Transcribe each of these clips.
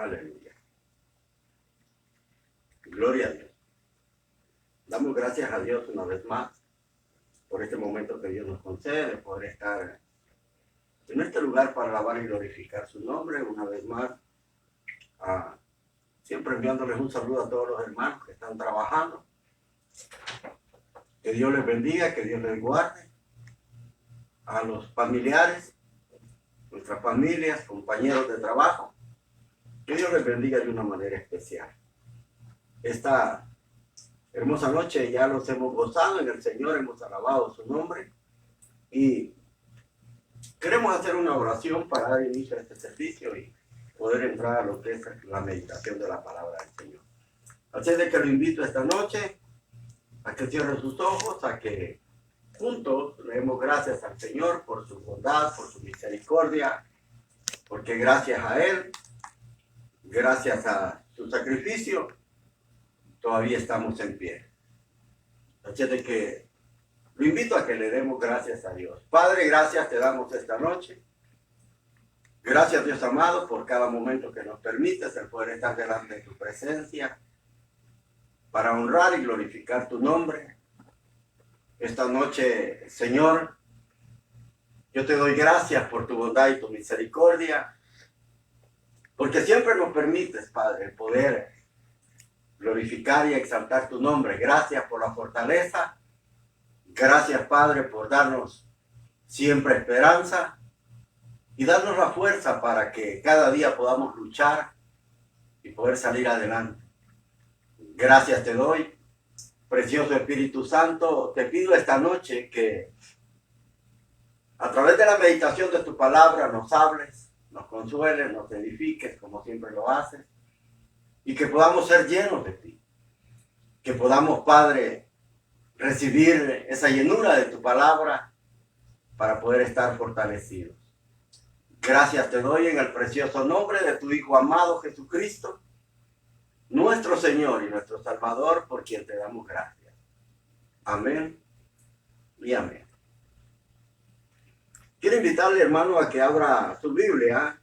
Aleluya. Gloria a Dios. Damos gracias a Dios una vez más por este momento que Dios nos concede, poder estar en este lugar para alabar y glorificar su nombre. Una vez más, siempre enviándoles un saludo a todos los hermanos que están trabajando. Que Dios les bendiga, que Dios les guarde. A los familiares, nuestras familias, compañeros de trabajo, que Dios les bendiga de una manera especial. Esta hermosa noche ya los hemos gozado en el Señor, hemos alabado su nombre y queremos hacer una oración para dar inicio a este servicio y poder entrar a lo que es la meditación de la palabra del Señor. Así de que lo invito esta noche a que cierre sus ojos, a que juntos le demos gracias al Señor por su bondad, por su misericordia, porque gracias a Él, gracias a su sacrificio, todavía estamos en pie. Así de que lo invito a que le demos gracias a Dios. Padre, gracias te damos esta noche. Gracias, Dios amado, por cada momento que nos permites el poder estar delante de tu presencia para honrar y glorificar tu nombre. Esta noche, Señor, yo te doy gracias por tu bondad y tu misericordia, porque siempre nos permites, Padre, poder glorificar y exaltar tu nombre. Gracias por la fortaleza. Gracias, Padre, por darnos siempre esperanza y darnos la fuerza para que cada día podamos luchar y poder salir adelante. Gracias te doy. Precioso Espíritu Santo, te pido esta noche que a través de la meditación de tu palabra nos hables, nos consueles, nos edifiques como siempre lo haces y que podamos ser llenos de ti. Que podamos, Padre, recibir esa llenura de tu palabra para poder estar fortalecidos. Gracias te doy en el precioso nombre de tu Hijo amado Jesucristo, nuestro Señor y nuestro Salvador, por quien te damos gracias. Amén y amén. Quiero invitarle, hermano, a que abra su Biblia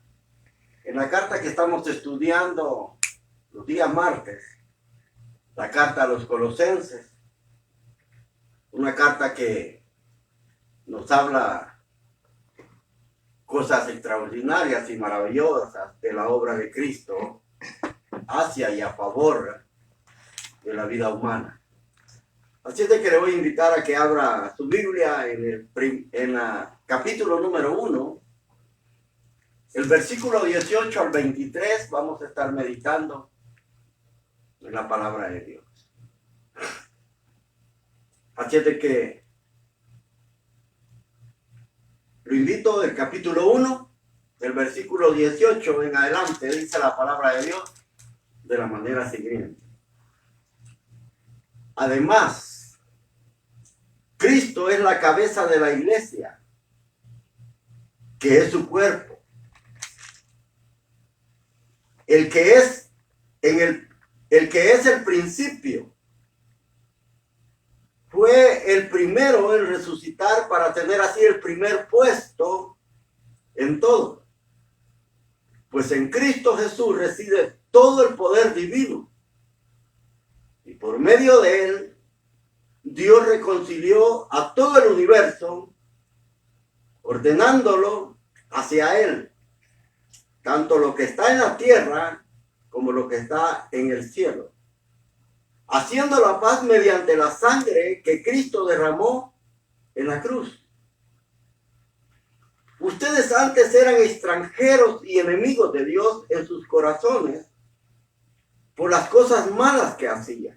en la carta que estamos estudiando los días martes, la carta a los Colosenses, una carta que nos habla cosas extraordinarias y maravillosas de la obra de Cristo hacia y a favor de la vida humana. Así es de que le voy a invitar a que abra su Biblia en el capítulo número 1, el versículo 18 al 23, vamos a estar meditando en la palabra de Dios. Así es de que lo invito del capítulo 1, del versículo 18 en adelante, dice la palabra de Dios de la manera siguiente. Además, Cristo es la cabeza de la iglesia, que es su cuerpo. El que es el principio, fue el primero en resucitar para tener así el primer puesto en todo. Pues en Cristo Jesús reside todo el poder divino. Y por medio de él, Dios reconcilió a todo el universo, ordenándolo hacia él, tanto lo que está en la tierra como lo que está en el cielo, haciendo la paz mediante la sangre que Cristo derramó en la cruz. Ustedes antes eran extranjeros y enemigos de Dios en sus corazones por las cosas malas que hacían.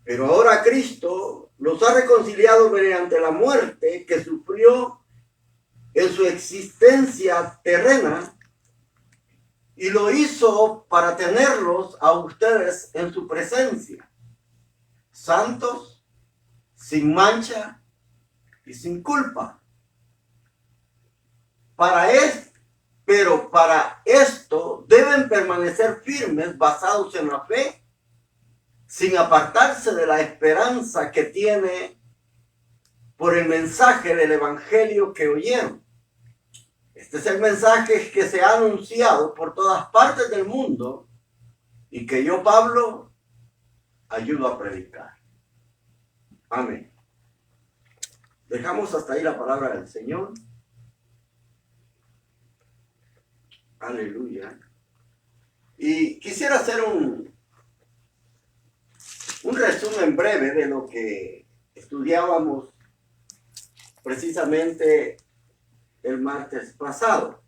Pero ahora Cristo los ha reconciliado mediante la muerte que sufrió en su existencia terrena y lo hizo para tenerlos a ustedes en su presencia, santos, sin mancha y sin culpa. Pero para esto deben permanecer firmes, basados en la fe, sin apartarse de la esperanza que tiene por el mensaje del evangelio que oyeron, Este es el mensaje que se ha anunciado por todas partes del mundo y que yo, Pablo, ayudo a predicar. Amén. Dejamos hasta ahí la palabra del Señor. Aleluya. Y quisiera hacer un resumen breve de lo que estudiábamos precisamente el martes pasado.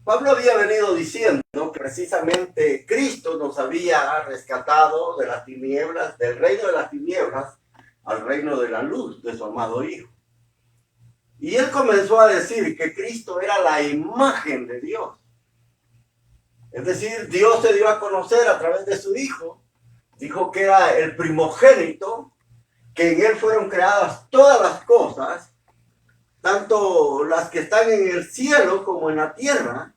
Pablo había venido diciendo que precisamente Cristo nos había rescatado de las tinieblas, del reino de las tinieblas, al reino de la luz de su amado Hijo. Y él comenzó a decir que Cristo era la imagen de Dios. Es decir, Dios se dio a conocer a través de su Hijo. Dijo que era el primogénito, que en él fueron creadas todas las cosas, tanto las que están en el cielo como en la tierra.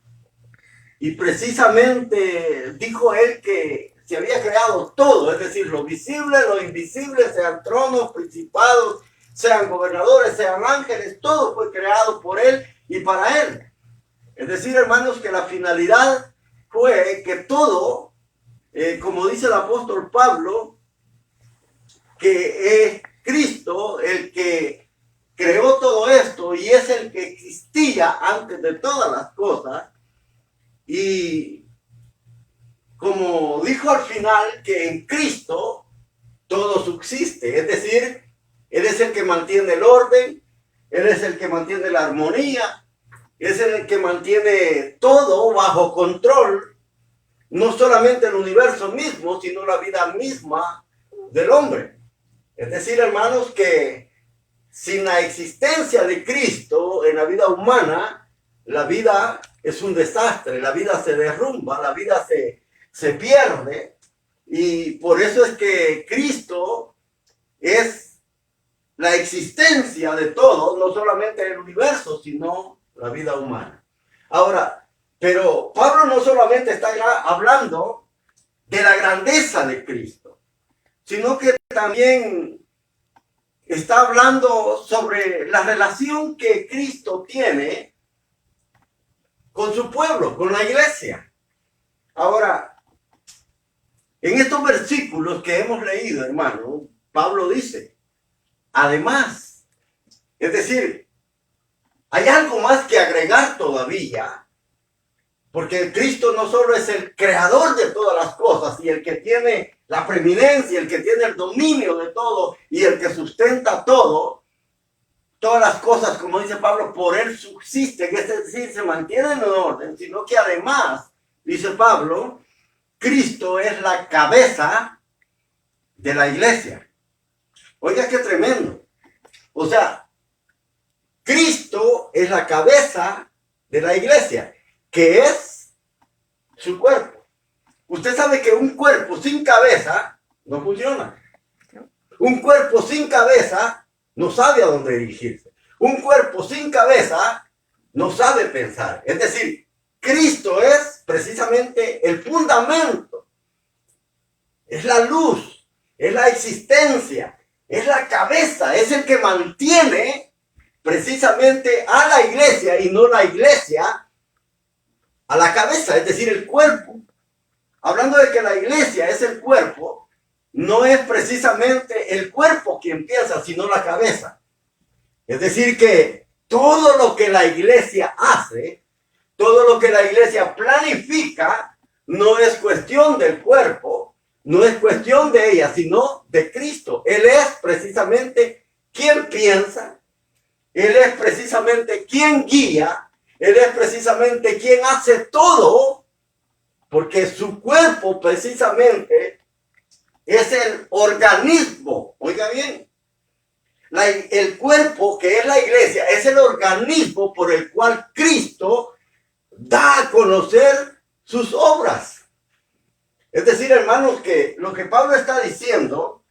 Y precisamente dijo él que se había creado todo, es decir, lo visible, lo invisible, sean tronos, principados, sean gobernadores, sean ángeles, todo fue creado por él y para él. Es decir, hermanos, que la finalidad fue que todo, como dice el apóstol Pablo, que es Cristo el que creó todo esto y es el que existía antes de todas las cosas. Y como dijo al final, que en Cristo todo subsiste, es decir, Él es el que mantiene el orden, Él es el que mantiene la armonía, es el que mantiene todo bajo control, no solamente el universo mismo, sino la vida misma del hombre. Es decir, hermanos, que sin la existencia de Cristo en la vida humana, la vida es un desastre, la vida se derrumba, la vida se pierde. Y por eso es que Cristo es la existencia de todo, no solamente el universo, sino la vida humana. Ahora, pero Pablo no solamente está hablando de la grandeza de Cristo, sino que también está hablando sobre la relación que Cristo tiene con su pueblo, con la iglesia. Ahora, en estos versículos que hemos leído, hermano, Pablo dice, además, es decir, hay algo más que agregar todavía, porque Cristo no solo es el creador de todas las cosas y el que tiene la preeminencia, el que tiene el dominio de todo y el que sustenta todo, todas las cosas, como dice Pablo, por él subsisten, es decir, se mantienen en orden, sino que además, dice Pablo, Cristo es la cabeza de la iglesia. Oiga, qué tremendo. O sea, Cristo es la cabeza de la iglesia, que es su cuerpo. Usted sabe que un cuerpo sin cabeza no funciona. Un cuerpo sin cabeza no sabe a dónde dirigirse. Un cuerpo sin cabeza no sabe pensar. Es decir, Cristo es precisamente el fundamento. Es la luz, es la existencia, es la cabeza, es el que mantiene precisamente a la iglesia y no la iglesia a la cabeza, es decir, el cuerpo. Hablando de que la iglesia es el cuerpo, no es precisamente el cuerpo quien piensa, sino la cabeza. Es decir, que todo lo que la iglesia hace, todo lo que la iglesia planifica, no es cuestión del cuerpo, no es cuestión de ella, sino de Cristo. Él es precisamente quien piensa, Él es precisamente quien guía, Él es precisamente quien hace todo, porque su cuerpo precisamente es el organismo. Oiga bien, el cuerpo que es la iglesia es el organismo por el cual Cristo da a conocer sus obras. Es decir, hermanos, que lo que Pablo está diciendo,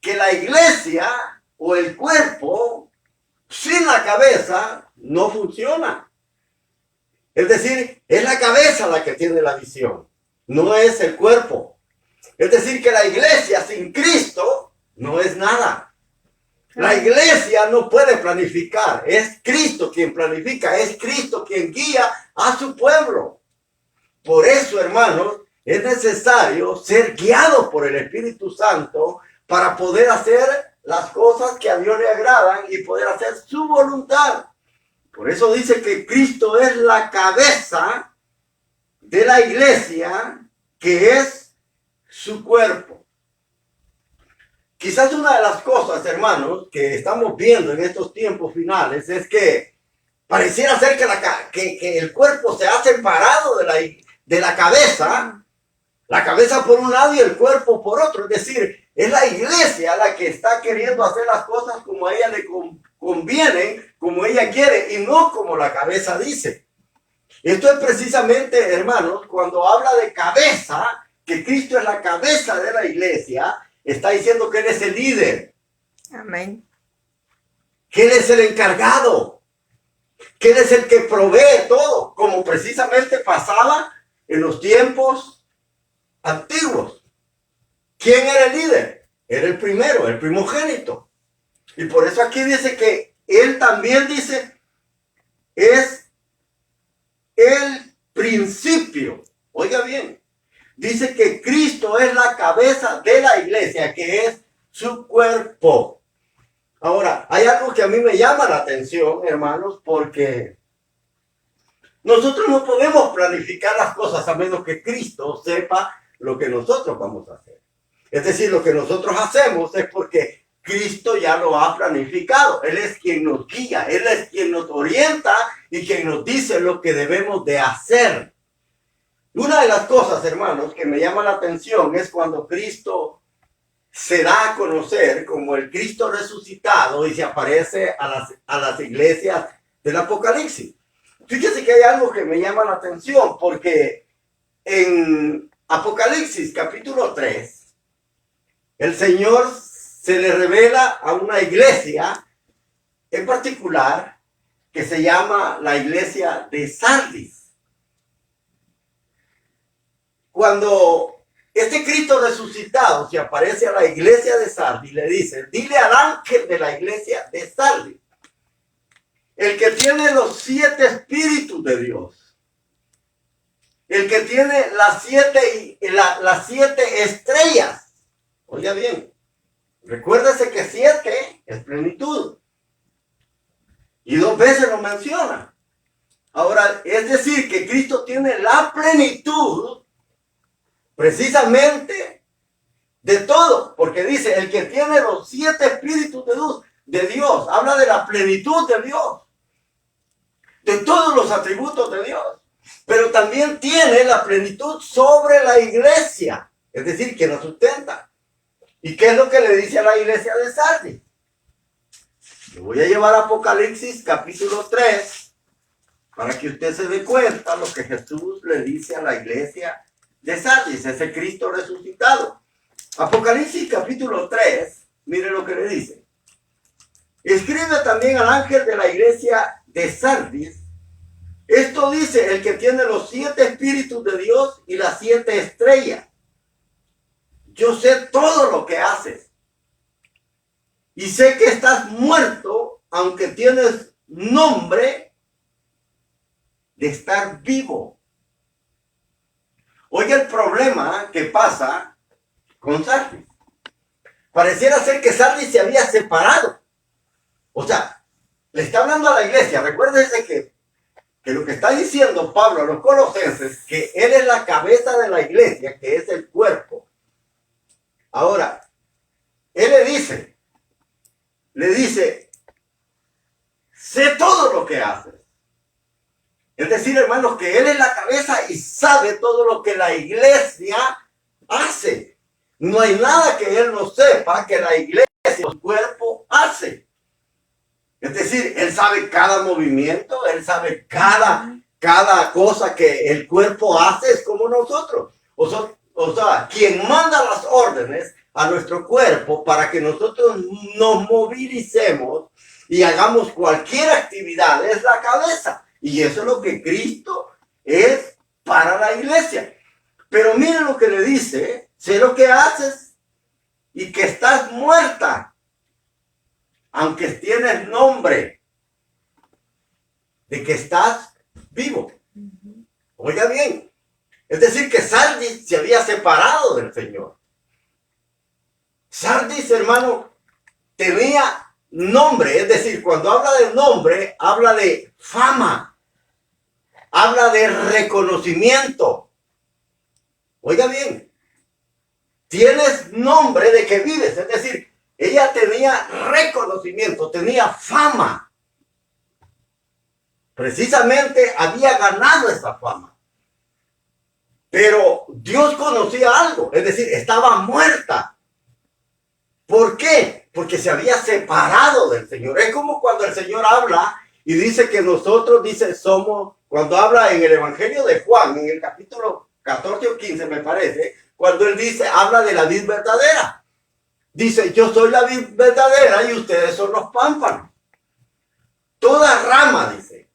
que la iglesia o el cuerpo sin la cabeza no funciona. Es decir, es la cabeza la que tiene la visión, no es el cuerpo. Es decir, que la iglesia sin Cristo no es nada. La iglesia no puede planificar. Es Cristo quien planifica. Es Cristo quien guía a su pueblo. Por eso, hermanos, es necesario ser guiado por el Espíritu Santo para poder hacer las cosas que a Dios le agradan y poder hacer su voluntad. Por eso dice que Cristo es la cabeza de la iglesia, que es su cuerpo. Quizás una de las cosas, hermanos, que estamos viendo en estos tiempos finales es que pareciera ser que el cuerpo se ha separado de la cabeza por un lado y el cuerpo por otro. Es decir, es la iglesia la que está queriendo hacer las cosas como a ella le conviene, como ella quiere y no como la cabeza dice. Esto es precisamente, hermanos, cuando habla de cabeza, que Cristo es la cabeza de la iglesia, está diciendo que Él es el líder. Amén. Que Él es el encargado. Que Él es el que provee todo, como precisamente pasaba en los tiempos antiguos. ¿Quién era el líder? Era el primero, el primogénito. Y por eso aquí dice que Él también dice, es el principio. Oiga bien. Dice que Cristo es la cabeza de la iglesia, que es su cuerpo. Ahora, hay algo que a mí me llama la atención, hermanos, porque nosotros no podemos planificar las cosas a menos que Cristo sepa lo que nosotros vamos a hacer. Es decir, lo que nosotros hacemos es porque Cristo ya lo ha planificado. Él es quien nos guía, Él es quien nos orienta y quien nos dice lo que debemos de hacer. Una de las cosas, hermanos, que me llama la atención es cuando Cristo se da a conocer como el Cristo resucitado y se aparece a las iglesias del Apocalipsis. Fíjese que hay algo que me llama la atención porque en Apocalipsis capítulo 3, el Señor se le revela a una iglesia en particular que se llama la iglesia de Sardis. Cuando este Cristo resucitado se aparece a la iglesia de Sardis, le dice, dile al ángel de la iglesia de Sardis, el que tiene los 7 espíritus de Dios, el que tiene las 7 estrellas. Oiga bien, recuérdese que 7 es plenitud. Y 2 veces lo menciona. Ahora, es decir, que Cristo tiene la plenitud precisamente de todo, porque dice, el que tiene los 7 espíritus de Dios, habla de la plenitud de Dios, de todos los atributos de Dios, pero también tiene la plenitud sobre la iglesia, es decir, que nos sustenta. ¿Y qué es lo que le dice a la iglesia de Sardis? Le voy a llevar a Apocalipsis capítulo 3, para que usted se dé cuenta lo que Jesús le dice a la iglesia de Sardis, ese Cristo resucitado. Apocalipsis capítulo 3, mire lo que le dice. Escribe también al ángel de la iglesia de Sardis. Esto dice el que tiene los 7 espíritus de Dios y las 7 estrellas. Yo sé todo lo que haces. Y sé que estás muerto, aunque tienes nombre de estar vivo. Oye, el problema que pasa con Sardis. Pareciera ser que Sardis se había separado. O sea, le está hablando a la iglesia. Recuérdense que lo que está diciendo Pablo a los colosenses, que él es la cabeza de la iglesia, que es el cuerpo. Ahora, él le dice, sé todo lo que haces. Es decir, hermanos, que Él es la cabeza y sabe todo lo que la iglesia hace. No hay nada que Él no sepa que la iglesia, su cuerpo, hace. Es decir, Él sabe cada movimiento, Él sabe cada cosa que el cuerpo hace, es como nosotros. O sea, quien manda las órdenes a nuestro cuerpo para que nosotros nos movilicemos y hagamos cualquier actividad es la cabeza. Y eso es lo que Cristo es para la iglesia. Pero miren lo que le dice, sé lo que haces y que estás muerta. aunque tienes nombre de que estás vivo. Oiga bien, es decir que Sardis se había separado del Señor. Sardis, hermano, tenía nombre, es decir, cuando habla de nombre, habla de fama, habla de reconocimiento. Oiga bien, tienes nombre de que vives, es decir, ella tenía reconocimiento, tenía fama. Precisamente había ganado esa fama. Pero Dios conocía algo, es decir, estaba muerta. ¿Por qué? Porque se había separado del Señor. Es como cuando el Señor habla y dice que nosotros, dice, somos, cuando habla en el Evangelio de Juan, en el capítulo 14 o 15 me parece, cuando él dice, habla de la vid verdadera. Dice, yo soy la vid verdadera y ustedes son los pámpanos. Toda rama, dice,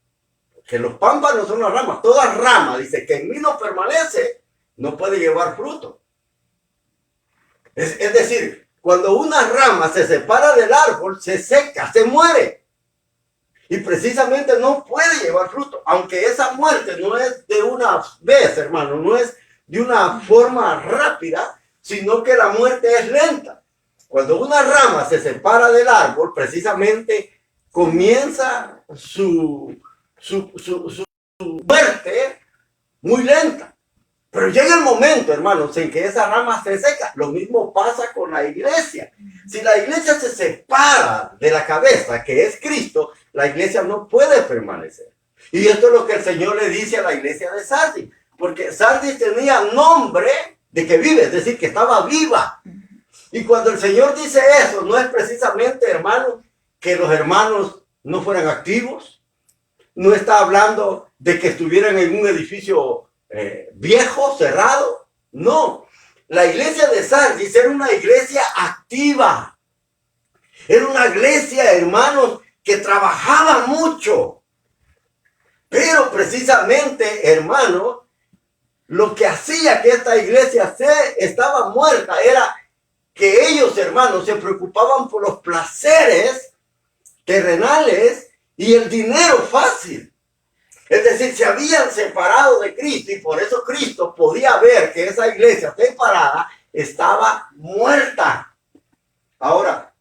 que los pámpanos son las ramas, toda rama, dice, que en mí no permanece, no puede llevar fruto. Es decir, cuando una rama se separa del árbol, se seca, se muere. Y precisamente no puede llevar fruto. Aunque esa muerte no es de una vez, hermano, no es de una forma rápida, sino que la muerte es lenta. Cuando una rama se separa del árbol, precisamente comienza su muerte muy lenta. Pero llega el momento, hermanos, en que esa rama se seca. Lo mismo pasa con la iglesia. Si la iglesia se separa de la cabeza, que es Cristo, la iglesia no puede permanecer. Y esto es lo que el Señor le dice a la iglesia de Sardis. Porque Sardis tenía nombre de que vive, es decir, que estaba viva. Y cuando el Señor dice eso, no es precisamente, hermano, que los hermanos no fueran activos. No está hablando de que estuvieran en un edificio viejo, cerrado. No, la iglesia de Sardis era una iglesia activa. Era una iglesia, hermanos, que trabajaba mucho. Pero precisamente, hermanos, lo que hacía que esta iglesia estaba muerta era que ellos, hermanos, se preocupaban por los placeres terrenales y el dinero fácil. Es decir, se habían separado de Cristo y por eso Cristo podía ver que esa iglesia separada estaba muerta. Ahora,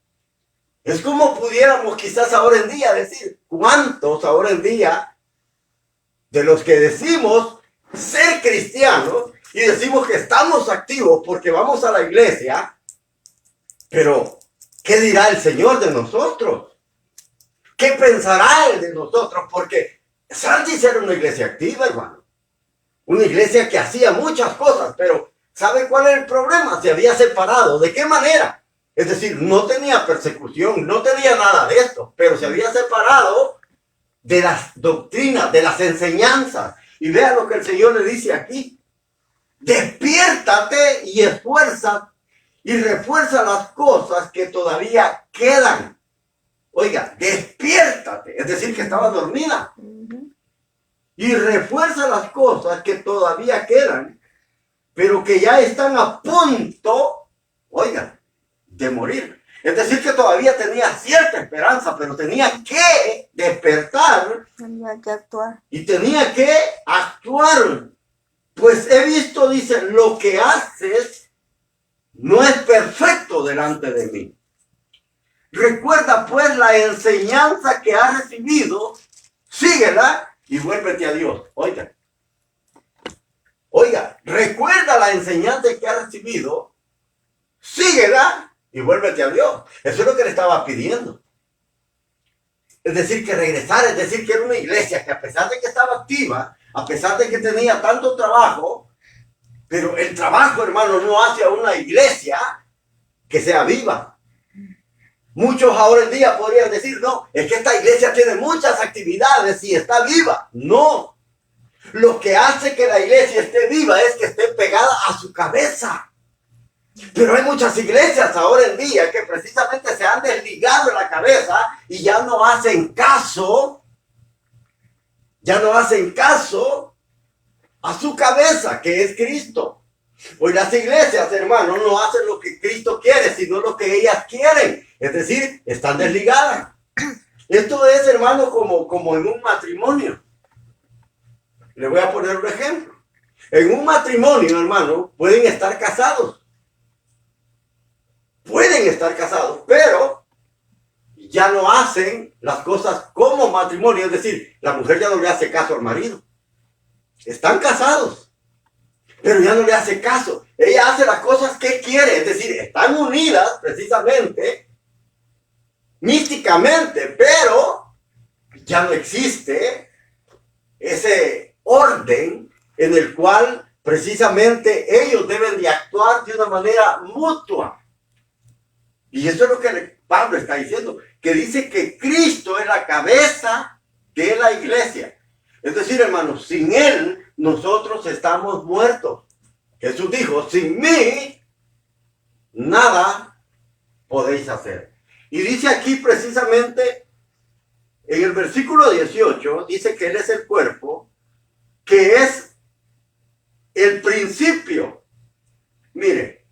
es como pudiéramos quizás ahora en día decir, ¿cuántos ahora en día de los que decimos ser cristianos y decimos que estamos activos porque vamos a la iglesia, pero ¿qué dirá el Señor de nosotros? ¿Qué pensará Él de nosotros? Porque Sardis era una iglesia activa, hermano. Una iglesia que hacía muchas cosas, pero ¿sabe cuál es el problema? Se había separado. ¿De qué manera? Es decir, no tenía persecución, no tenía nada de esto, pero se había separado de las doctrinas, de las enseñanzas. Y vea lo que el Señor le dice aquí. Despiértate y esfuerza y refuerza las cosas que todavía quedan. Oiga, despiértate, es decir, que estaba dormida. Y refuerza las cosas que todavía quedan, pero que ya están a punto, oiga, de morir. Es decir, que todavía tenía cierta esperanza, pero tenía que despertar. Tenía que actuar. Y tenía que actuar. Pues he visto, dice, lo que haces no es perfecto delante de mí. Recuerda pues la enseñanza que has recibido, síguela y vuélvete a Dios. Oiga, recuerda la enseñanza que has recibido, síguela y vuélvete a Dios. Eso es lo que le estaba pidiendo. Es decir, que regresara, es decir, que era una iglesia que a pesar de que estaba activa, a pesar de que tenía tanto trabajo, pero el trabajo, hermano, no hace a una iglesia que sea viva. Muchos ahora en día podrían decir, no, es que esta iglesia tiene muchas actividades y está viva. No, lo que hace que la iglesia esté viva es que esté pegada a su cabeza. Pero hay muchas iglesias ahora en día que precisamente se han desligado de la cabeza y ya no hacen caso a su cabeza, que es Cristo. Hoy las iglesias, hermanos, no hacen lo que Cristo quiere, sino lo que ellas quieren. Es decir, están desligadas. Esto es, hermano, como en un matrimonio. Le voy a poner un ejemplo. En un matrimonio, hermano, pueden estar casados. Pueden estar casados, pero ya no hacen las cosas como matrimonio. Es decir, la mujer ya no le hace caso al marido. Están casados, pero ya no le hace caso. Ella hace las cosas que quiere. Es decir, están unidas precisamente, místicamente, pero ya no existe ese orden en el cual precisamente ellos deben de actuar de una manera mutua. Y eso es lo que Pablo está diciendo, que dice que Cristo es la cabeza de la iglesia. Es decir, hermanos, sin Él nosotros estamos muertos. Jesús dijo, sin mí nada podéis hacer. Y dice aquí precisamente, en el versículo 18, dice que Él es el cuerpo, que es el principio. Mire,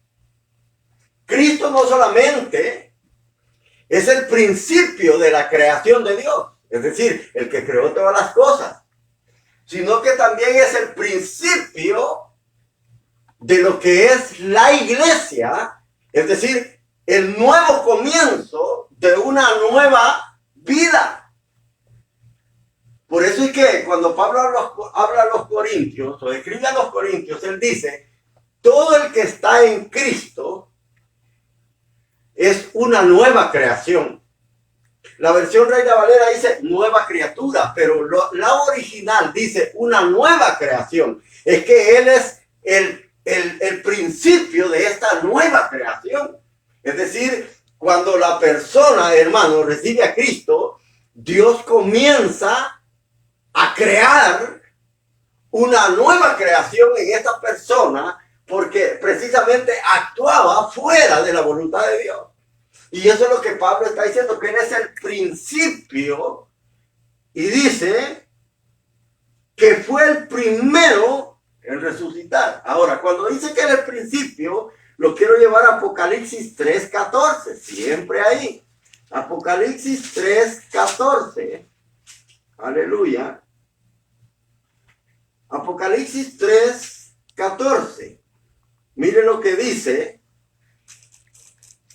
Cristo no solamente es el principio de la creación de Dios, es decir, el que creó todas las cosas, sino que también es el principio de lo que es la iglesia, es decir, el nuevo comienzo de una nueva vida. Por eso es que cuando Pablo habla a los corintios, o escribe a los corintios, él dice, todo el que está en Cristo es una nueva creación. La versión Reina Valera dice nueva criatura, pero la original dice una nueva creación. Es que Él es el principio de esta nueva creación. Es decir, cuando la persona, hermano, recibe a Cristo, Dios comienza a crear una nueva creación en esta persona porque precisamente actuaba fuera de la voluntad de Dios. Y eso es lo que Pablo está diciendo, que Él es el principio, y dice que fue el primero en resucitar. Ahora, cuando dice que Él es el principio, lo quiero llevar a Apocalipsis 3:14, siempre ahí. Apocalipsis 3:14. Aleluya. Apocalipsis 3:14. Mire lo que dice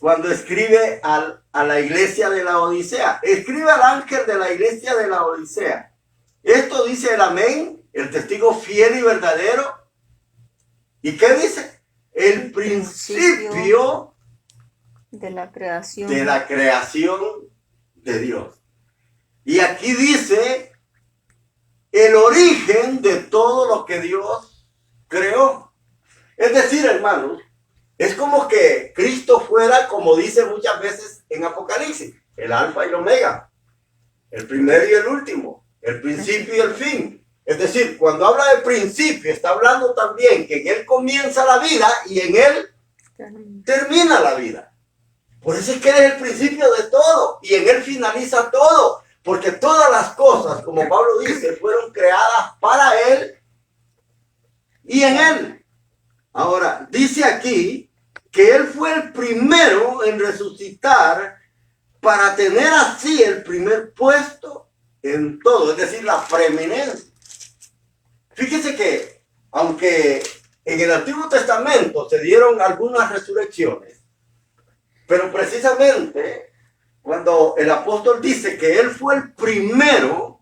cuando escribe a la iglesia de la Odisea. Escribe al ángel de la iglesia de la Odisea. Esto dice el amén, el testigo fiel y verdadero. ¿Y qué dice? El principio de la creación. De la creación de Dios. Y aquí dice el origen de todo lo que Dios creó. Es decir, hermanos, es como que Cristo fuera, como dice muchas veces en Apocalipsis, el alfa y el omega, el primero y el último, el principio y el fin. Es decir, cuando habla de principio, está hablando también que en Él comienza la vida y en Él termina la vida. Por eso es que Él es el principio de todo y en Él finaliza todo. Porque todas las cosas, como Pablo dice, fueron creadas para Él y en Él. Ahora, dice aquí que Él fue el primero en resucitar para tener así el primer puesto en todo, es decir, la preeminencia. Fíjese que, aunque en el Antiguo Testamento se dieron algunas resurrecciones, pero precisamente cuando el apóstol dice que Él fue el primero,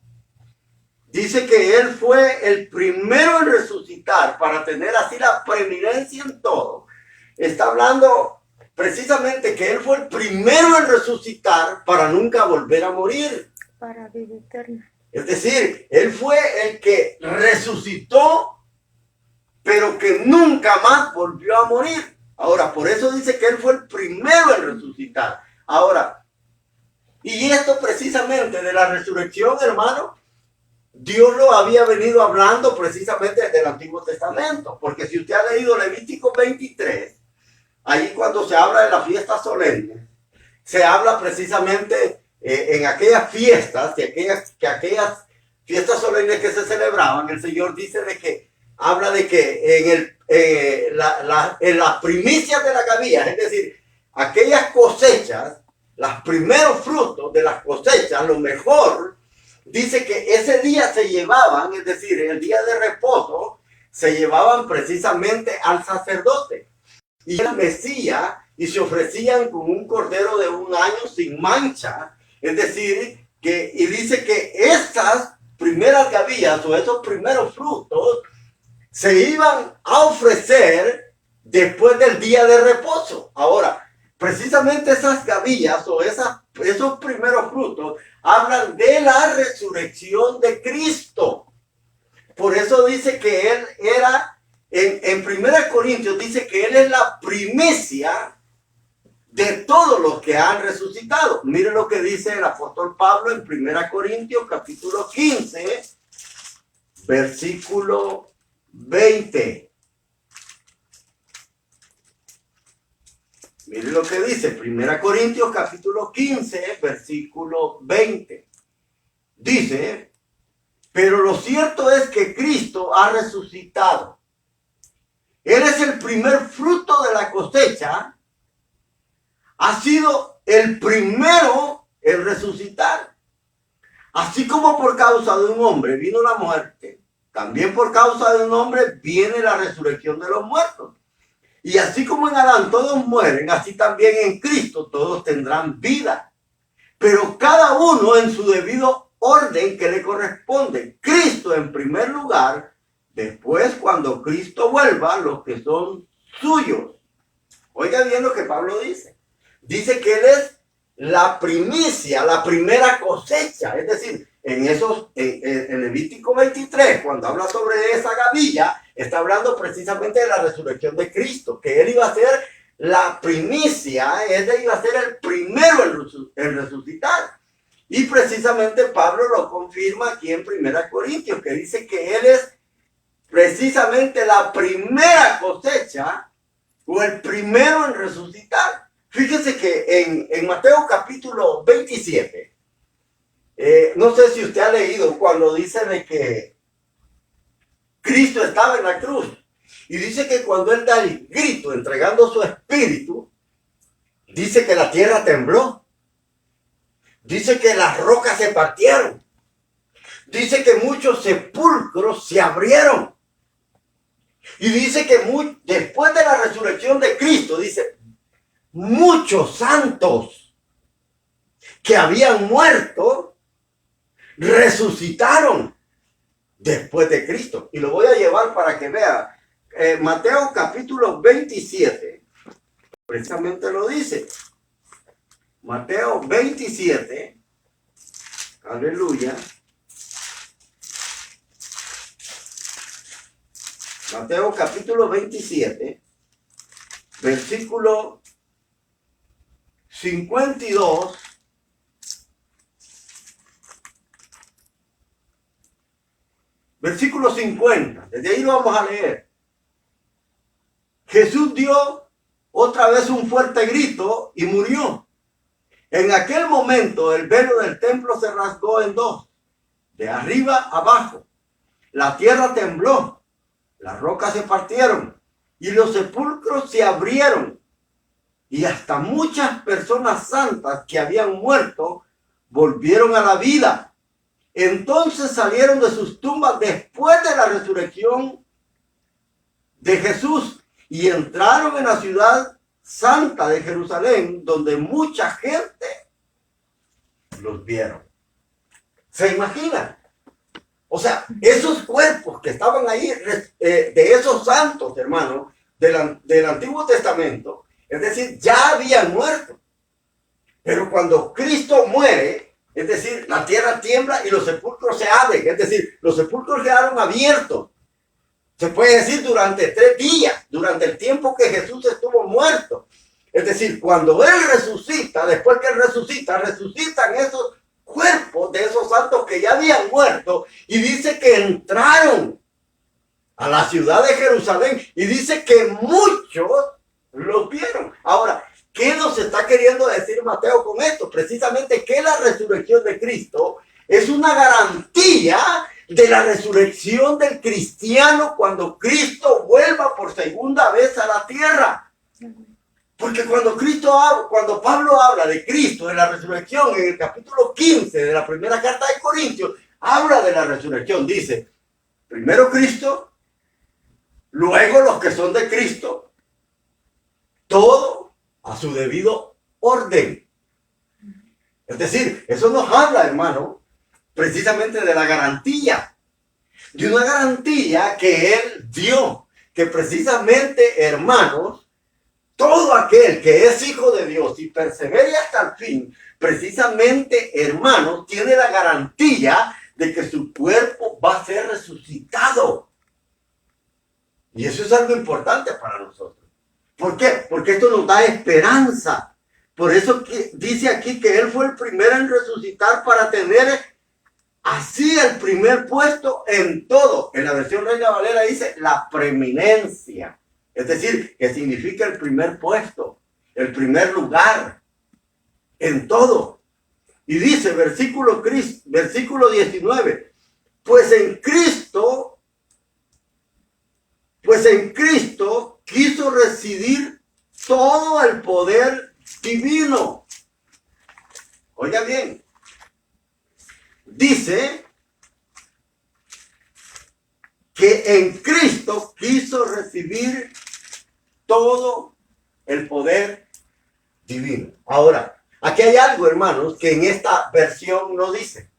dice que Él fue el primero en resucitar para tener así la preeminencia en todo. Está hablando precisamente que Él fue el primero en resucitar para nunca volver a morir. Para vida eterna. Es decir, Él fue el que resucitó, pero que nunca más volvió a morir. Ahora, por eso dice que Él fue el primero en resucitar. Ahora, y esto precisamente de la resurrección, hermano, Dios lo había venido hablando precisamente desde el Antiguo Testamento. Porque si usted ha leído Levítico 23, ahí cuando se habla de la fiesta solemne, se habla precisamente en aquellas fiestas, aquellas fiestas solemnes que se celebraban, el Señor dice de que, habla de que en las primicias de la gavilla, es decir, aquellas cosechas, los primeros frutos de las cosechas, lo mejor, dice que ese día se llevaban, es decir, el día de reposo, se llevaban precisamente al sacerdote. Y el Mesías, y se ofrecían con un cordero de 1 año sin mancha. Es decir, y dice que esas primeras gavillas o esos primeros frutos se iban a ofrecer después del día de reposo. Ahora, precisamente esas gavillas o esos primeros frutos hablan de la resurrección de Cristo. Por eso dice que Él era, en 1 Corintios dice que Él es la primicia de todos los que han resucitado. Mire lo que dice el apóstol Pablo en 1 Corintios capítulo 15, versículo 20. Mire lo que dice 1 Corintios capítulo 15, versículo 20. Dice, pero lo cierto es que Cristo ha resucitado. Él es el primer fruto de la cosecha. Ha sido el primero en resucitar. Así como por causa de un hombre vino la muerte, también por causa de un hombre viene la resurrección de los muertos. Y así como en Adán todos mueren, así también en Cristo todos tendrán vida. Pero cada uno en su debido orden que le corresponde. Cristo en primer lugar, después cuando Cristo vuelva, los que son suyos. Oiga bien lo que Pablo dice. Dice que Él es la primicia, la primera cosecha. Es decir, en Levítico 23, cuando habla sobre esa gavilla, está hablando precisamente de la resurrección de Cristo, que Él iba a ser la primicia, Él iba a ser el primero en resucitar. Y precisamente Pablo lo confirma aquí en 1 Corintios, que dice que Él es precisamente la primera cosecha o el primero en resucitar. Fíjese que en Mateo capítulo 27, no sé si usted ha leído cuando dice de que Cristo estaba en la cruz. Y dice que cuando Él da el grito entregando su espíritu, dice que la tierra tembló. Dice que las rocas se partieron. Dice que muchos sepulcros se abrieron. Y dice que después de la resurrección de Cristo, dice, muchos santos que habían muerto resucitaron después de Cristo. Y lo voy a llevar para que vea. Mateo capítulo 27, precisamente lo dice. Mateo 27, aleluya. Mateo capítulo 27, versículo 52. Versículo 50, desde ahí lo vamos a leer. Jesús dio otra vez un fuerte grito y murió. En aquel momento el velo del templo se rasgó en dos, de arriba abajo. La tierra tembló, las rocas se partieron y los sepulcros se abrieron. Y hasta muchas personas santas que habían muerto volvieron a la vida. Entonces salieron de sus tumbas después de la resurrección de Jesús y entraron en la ciudad santa de Jerusalén, donde mucha gente los vieron. ¿Se imaginan? O sea, esos cuerpos que estaban ahí, de esos santos, hermanos, del Antiguo Testamento, es decir, ya habían muerto. Pero cuando Cristo muere, es decir, la tierra tiembla y los sepulcros se abren. Es decir, los sepulcros quedaron abiertos. Se puede decir durante 3 días, durante el tiempo que Jesús estuvo muerto. Es decir, cuando Él resucita, después que Él resucita, resucitan esos cuerpos de esos santos que ya habían muerto. Y dice que entraron a la ciudad de Jerusalén. Y dice que muchos los vieron. Ahora, ¿qué nos está queriendo decir Mateo con esto? Precisamente que la resurrección de Cristo es una garantía de la resurrección del cristiano cuando Cristo vuelva por segunda vez a la tierra. Porque cuando Pablo habla de Cristo, de la resurrección, en el capítulo 15 de la primera carta de Corintios, habla de la resurrección. Dice, primero Cristo, luego los que son de Cristo, todo a su debido orden. Es decir, eso nos habla, hermano, precisamente de la garantía. De una garantía que Él dio. Que precisamente, hermanos, todo aquel que es hijo de Dios y persevere hasta el fin, precisamente, hermanos, tiene la garantía de que su cuerpo va a ser resucitado. Y eso es algo importante para nosotros. ¿Por qué? Porque esto nos da esperanza. Por eso dice aquí que Él fue el primero en resucitar para tener así el primer puesto en todo. En la versión Reina Valera dice la preeminencia. Es decir, que significa el primer puesto, el primer lugar en todo. Y dice, versículo 19, pues en Cristo quiso residir todo el poder divino. Oiga bien, dice que en Cristo quiso recibir todo el poder divino. Ahora, aquí hay algo, hermanos, que en esta versión no dice,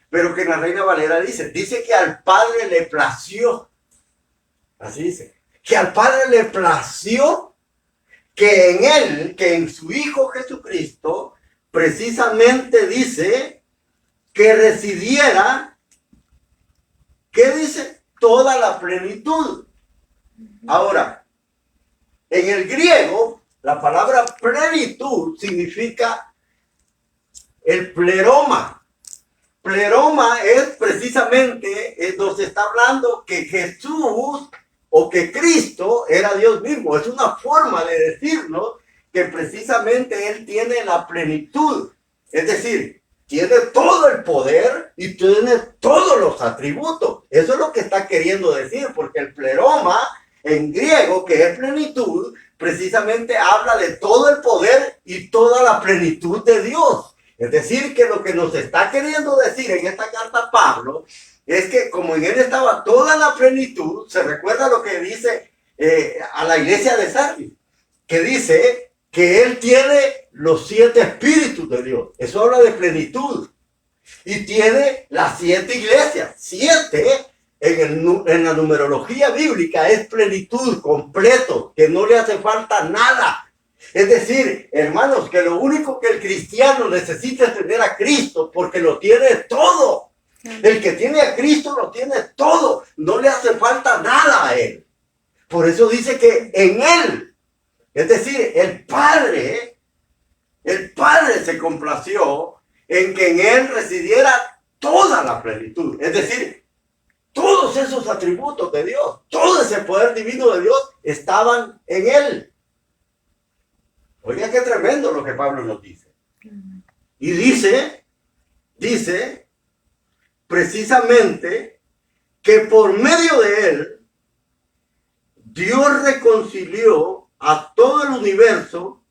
pero que en la Reina Valera dice que al Padre le plació, así dice, que al Padre le plació que en Él, que en su Hijo Jesucristo, precisamente dice que residiera, ¿qué dice? Toda la plenitud. Ahora, en el griego, la palabra plenitud significa el pleroma. Pleroma es precisamente, nos está hablando que Jesús o que Cristo era Dios mismo. Es una forma de decirnos que precisamente Él tiene la plenitud. Es decir, tiene todo el poder y tiene todos los atributos. Eso es lo que está queriendo decir, porque el pleroma en griego, que es plenitud, precisamente habla de todo el poder y toda la plenitud de Dios. Es decir, que lo que nos está queriendo decir en esta carta Pablo es que como en Él estaba toda la plenitud, se recuerda lo que dice a la iglesia de Sardis, que dice que Él tiene los 7 espíritus de Dios. Eso habla de plenitud. Y tiene las 7 iglesias. 7 en la numerología bíblica es plenitud, completo, que no le hace falta nada. Es decir, hermanos, que lo único que el cristiano necesita es tener a Cristo, porque lo tiene todo. El que tiene a Cristo lo tiene todo. No le hace falta nada a Él. Por eso dice que en Él, es decir, el Padre se complació en que en Él residiera toda la plenitud. Es decir, todos esos atributos de Dios, todo ese poder divino de Dios estaban en Él. Oiga, qué tremendo lo que Pablo nos dice. Y dice precisamente que por medio de Él, Dios reconcilió a todo el universo,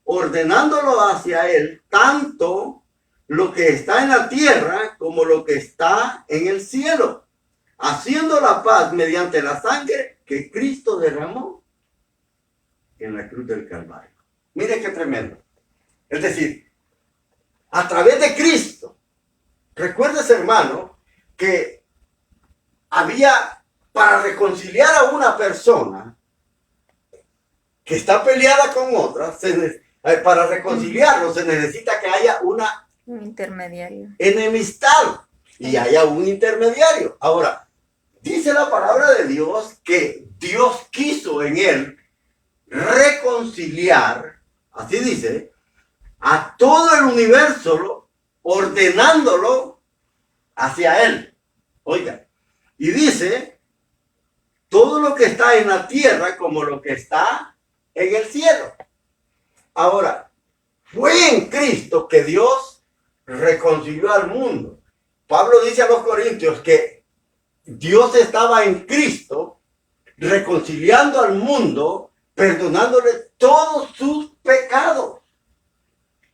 ordenándolo hacia Él, tanto lo que está en la tierra como lo que está en el cielo, haciendo la paz mediante la sangre que Cristo derramó en la cruz del Calvario. Mire qué tremendo. Es decir, a través de Cristo, recuérdese, hermano, que había, para reconciliar a una persona que está peleada con otra, para reconciliarlo se necesita que haya un intermediario, enemistad y haya un intermediario. Ahora, dice la palabra de Dios que Dios quiso en Él reconciliar, así dice, a todo el universo, ordenándolo hacia Él. Oiga, y dice, todo lo que está en la tierra como lo que está en el cielo. Ahora, fue en Cristo que Dios reconcilió al mundo. Pablo dice a los Corintios que Dios estaba en Cristo reconciliando al mundo perdonándole todos sus pecados.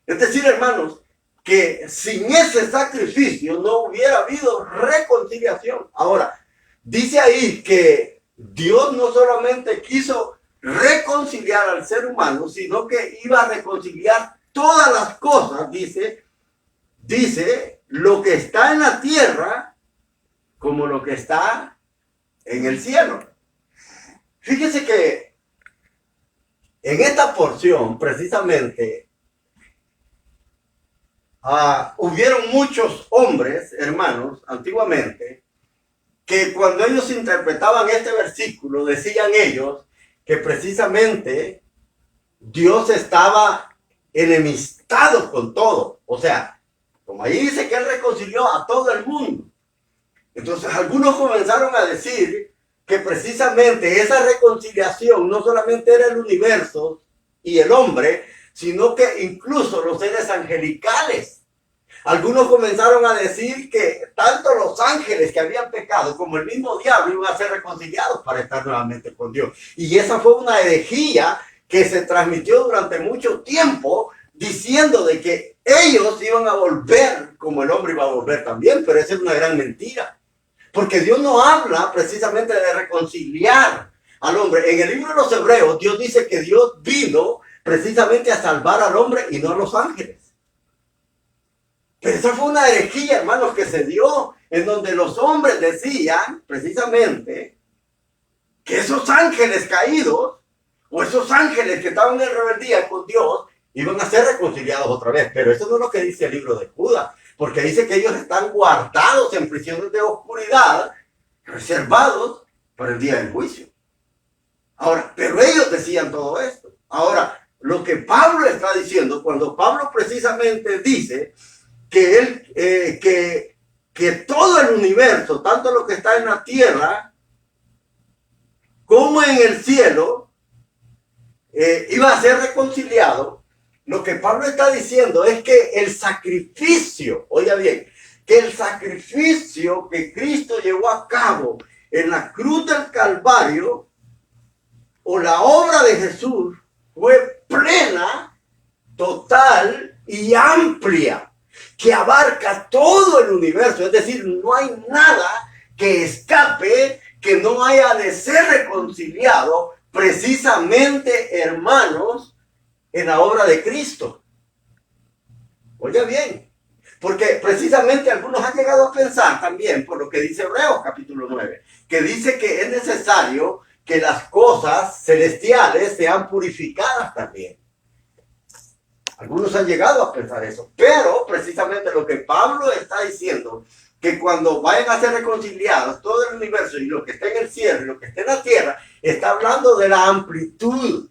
Es decir, hermanos, que sin ese sacrificio no hubiera habido reconciliación. Ahora, dice ahí que Dios no solamente quiso reconciliar al ser humano, sino que iba a reconciliar todas las cosas, dice, lo que está en la tierra como lo que está en el cielo. Fíjese que en esta porción, precisamente, hubieron muchos hombres, hermanos, antiguamente, que cuando ellos interpretaban este versículo, decían ellos que precisamente Dios estaba enemistado con todo. O sea, como ahí dice que Él reconcilió a todo el mundo. Entonces algunos comenzaron a decir que precisamente esa reconciliación no solamente era el universo y el hombre, sino que incluso los seres angelicales. Algunos comenzaron a decir que tanto los ángeles que habían pecado como el mismo diablo iban a ser reconciliados para estar nuevamente con Dios. Y esa fue una herejía que se transmitió durante mucho tiempo, diciendo de que ellos iban a volver como el hombre iba a volver también, pero esa es una gran mentira. Porque Dios no habla precisamente de reconciliar al hombre. En el libro de los Hebreos, Dios dice que Dios vino precisamente a salvar al hombre y no a los ángeles. Pero esa fue una herejía, hermanos, que se dio en donde los hombres decían precisamente que esos ángeles caídos o esos ángeles que estaban en rebeldía con Dios iban a ser reconciliados otra vez. Pero eso no es lo que dice el libro de Judas, porque dice que ellos están guardados en prisiones de oscuridad, reservados para el día del juicio. Ahora, pero ellos decían todo esto. Ahora, lo que Pablo está diciendo, cuando Pablo precisamente dice que él, que todo el universo, tanto lo que está en la tierra como en el cielo, iba a ser reconciliado, lo que Pablo está diciendo es que el sacrificio, oiga bien, que el sacrificio que Cristo llevó a cabo en la cruz del Calvario, o la obra de Jesús, fue plena, total y amplia, que abarca todo el universo. Es decir, no hay nada que escape, que no haya de ser reconciliado, precisamente, hermanos, en la obra de Cristo. Oiga bien, porque precisamente algunos han llegado a pensar también, por lo que dice Hebreos capítulo 9, que dice que es necesario que las cosas celestiales sean purificadas también. Algunos han llegado a pensar eso, pero precisamente lo que Pablo está diciendo, que cuando vayan a ser reconciliados todo el universo y lo que está en el cielo y lo que está en la tierra, está hablando de la amplitud,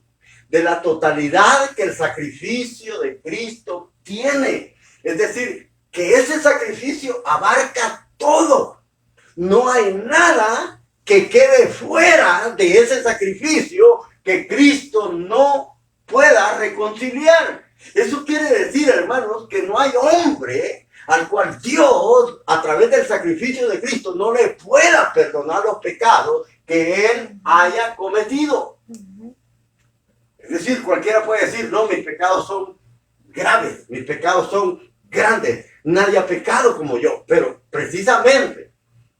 de la totalidad que el sacrificio de Cristo tiene. Es decir, que ese sacrificio abarca todo. No hay nada que quede fuera de ese sacrificio que Cristo no pueda reconciliar. Eso quiere decir, hermanos, que no hay hombre al cual Dios, a través del sacrificio de Cristo, no le pueda perdonar los pecados que él haya cometido. Es decir, cualquiera puede decir, no, mis pecados son graves, mis pecados son grandes, nadie ha pecado como yo. Pero precisamente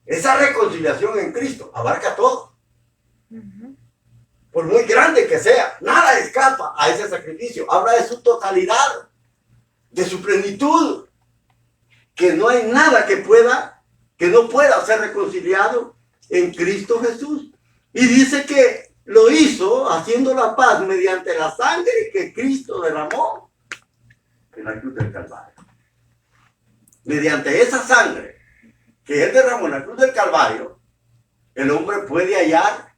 esa reconciliación en Cristo abarca todo. Por muy grande que sea, nada escapa a ese sacrificio. Habla de su totalidad, de su plenitud, que no hay nada que no pueda ser reconciliado en Cristo Jesús. Y dice que lo hizo haciendo la paz mediante la sangre que Cristo derramó en la cruz del Calvario. Mediante esa sangre que Él derramó en la cruz del Calvario, el hombre puede hallar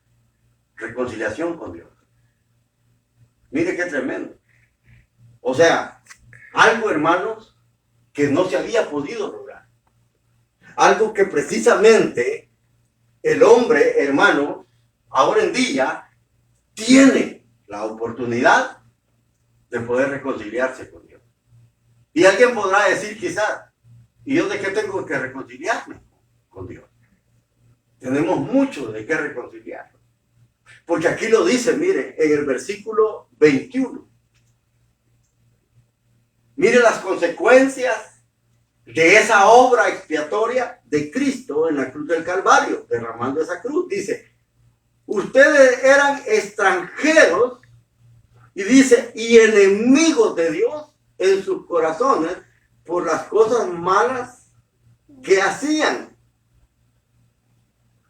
reconciliación con Dios. Mire qué tremendo. O sea, algo, hermanos, que no se había podido lograr. Algo que precisamente el hombre, hermano, ahora en día, tiene la oportunidad de poder reconciliarse con Dios. Y alguien podrá decir quizás, ¿y yo de qué tengo que reconciliarme con Dios? Tenemos mucho de qué reconciliarnos. Porque aquí lo dice, mire, en el versículo 21. Mire las consecuencias de esa obra expiatoria de Cristo en la cruz del Calvario, derramando esa cruz. Dice, ustedes eran extranjeros, y dice, y enemigos de Dios en sus corazones por las cosas malas que hacían.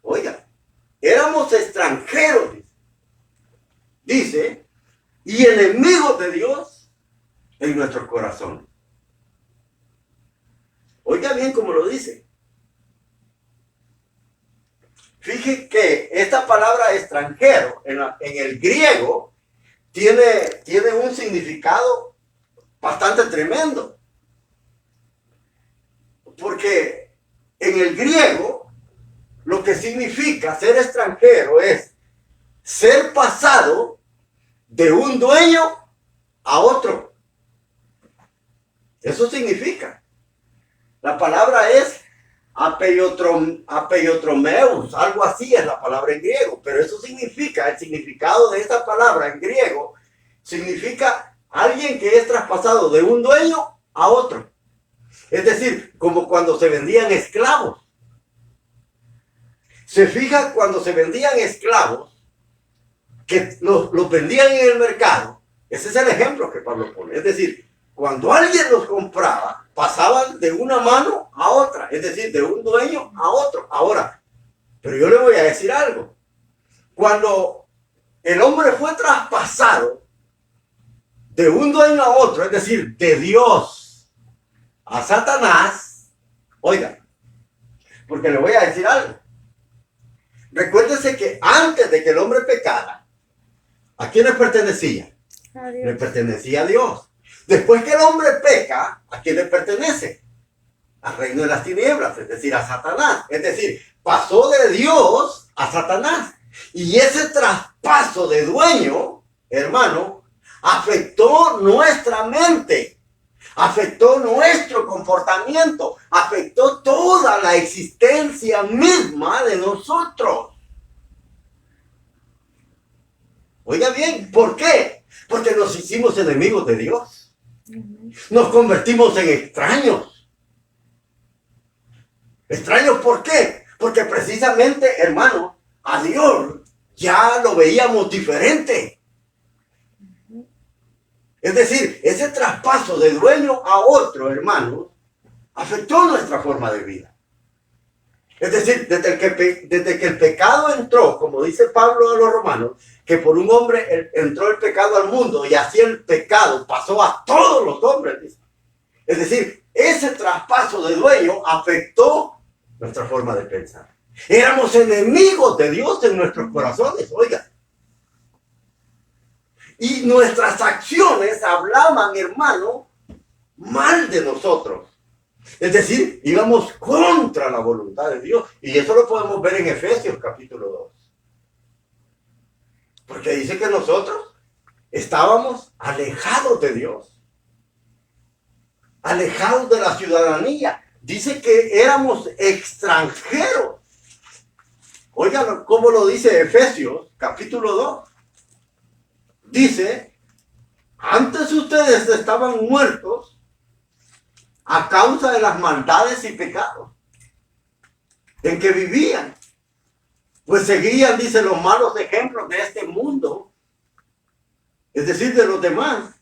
Oiga, éramos extranjeros, dice, y enemigos de Dios en nuestros corazones. Oiga bien como lo dice. Fíjese que esta palabra extranjero en el griego tiene un significado bastante tremendo. Porque en el griego lo que significa ser extranjero es ser pasado de un dueño a otro. Eso significa. La palabra es apeiotromeus, algo así es la palabra en griego, pero eso significa, el significado de esta palabra en griego, significa alguien que es traspasado de un dueño a otro. Es decir, como cuando se vendían esclavos. Se fija cuando se vendían esclavos, que los vendían en el mercado. Ese es el ejemplo que Pablo pone. Es decir, cuando alguien los compraba, pasaban de una mano a otra, es decir, de un dueño a otro. Ahora, pero yo le voy a decir algo. Cuando el hombre fue traspasado de un dueño a otro, es decir, de Dios a Satanás, oiga, porque le voy a decir algo. Recuérdese que antes de que el hombre pecara, ¿a quién le pertenecía? Le pertenecía a Dios. Después que el hombre peca, ¿a quién le pertenece? Al reino de las tinieblas, es decir, a Satanás. Es decir, pasó de Dios a Satanás. Y ese traspaso de dueño, hermano, afectó nuestra mente, afectó nuestro comportamiento, afectó toda la existencia misma de nosotros. Oiga bien, ¿por qué? Porque nos hicimos enemigos de Dios. Nos convertimos en extraños. ¿Extraños por qué? Porque precisamente, hermano, a Dios ya lo veíamos diferente. Es decir, ese traspaso de dueño a otro, hermano, afectó nuestra forma de vida. Es decir, desde que el pecado entró, como dice Pablo a los romanos, que por un hombre entró el pecado al mundo y así el pecado pasó a todos los hombres. Es decir, ese traspaso de dueño afectó nuestra forma de pensar. Éramos enemigos de Dios en nuestros corazones, oiga. Y nuestras acciones hablaban, hermano, mal de nosotros. Es decir, íbamos contra la voluntad de Dios. Y eso lo podemos ver en Efesios capítulo 2. Porque dice que nosotros estábamos alejados de Dios. Alejados de la ciudadanía. Dice que éramos extranjeros. Oigan cómo lo dice Efesios capítulo 2. Dice, antes ustedes estaban muertos a causa de las maldades y pecados en que vivían. Pues seguían, dice, los malos ejemplos de este mundo, es decir, de los demás,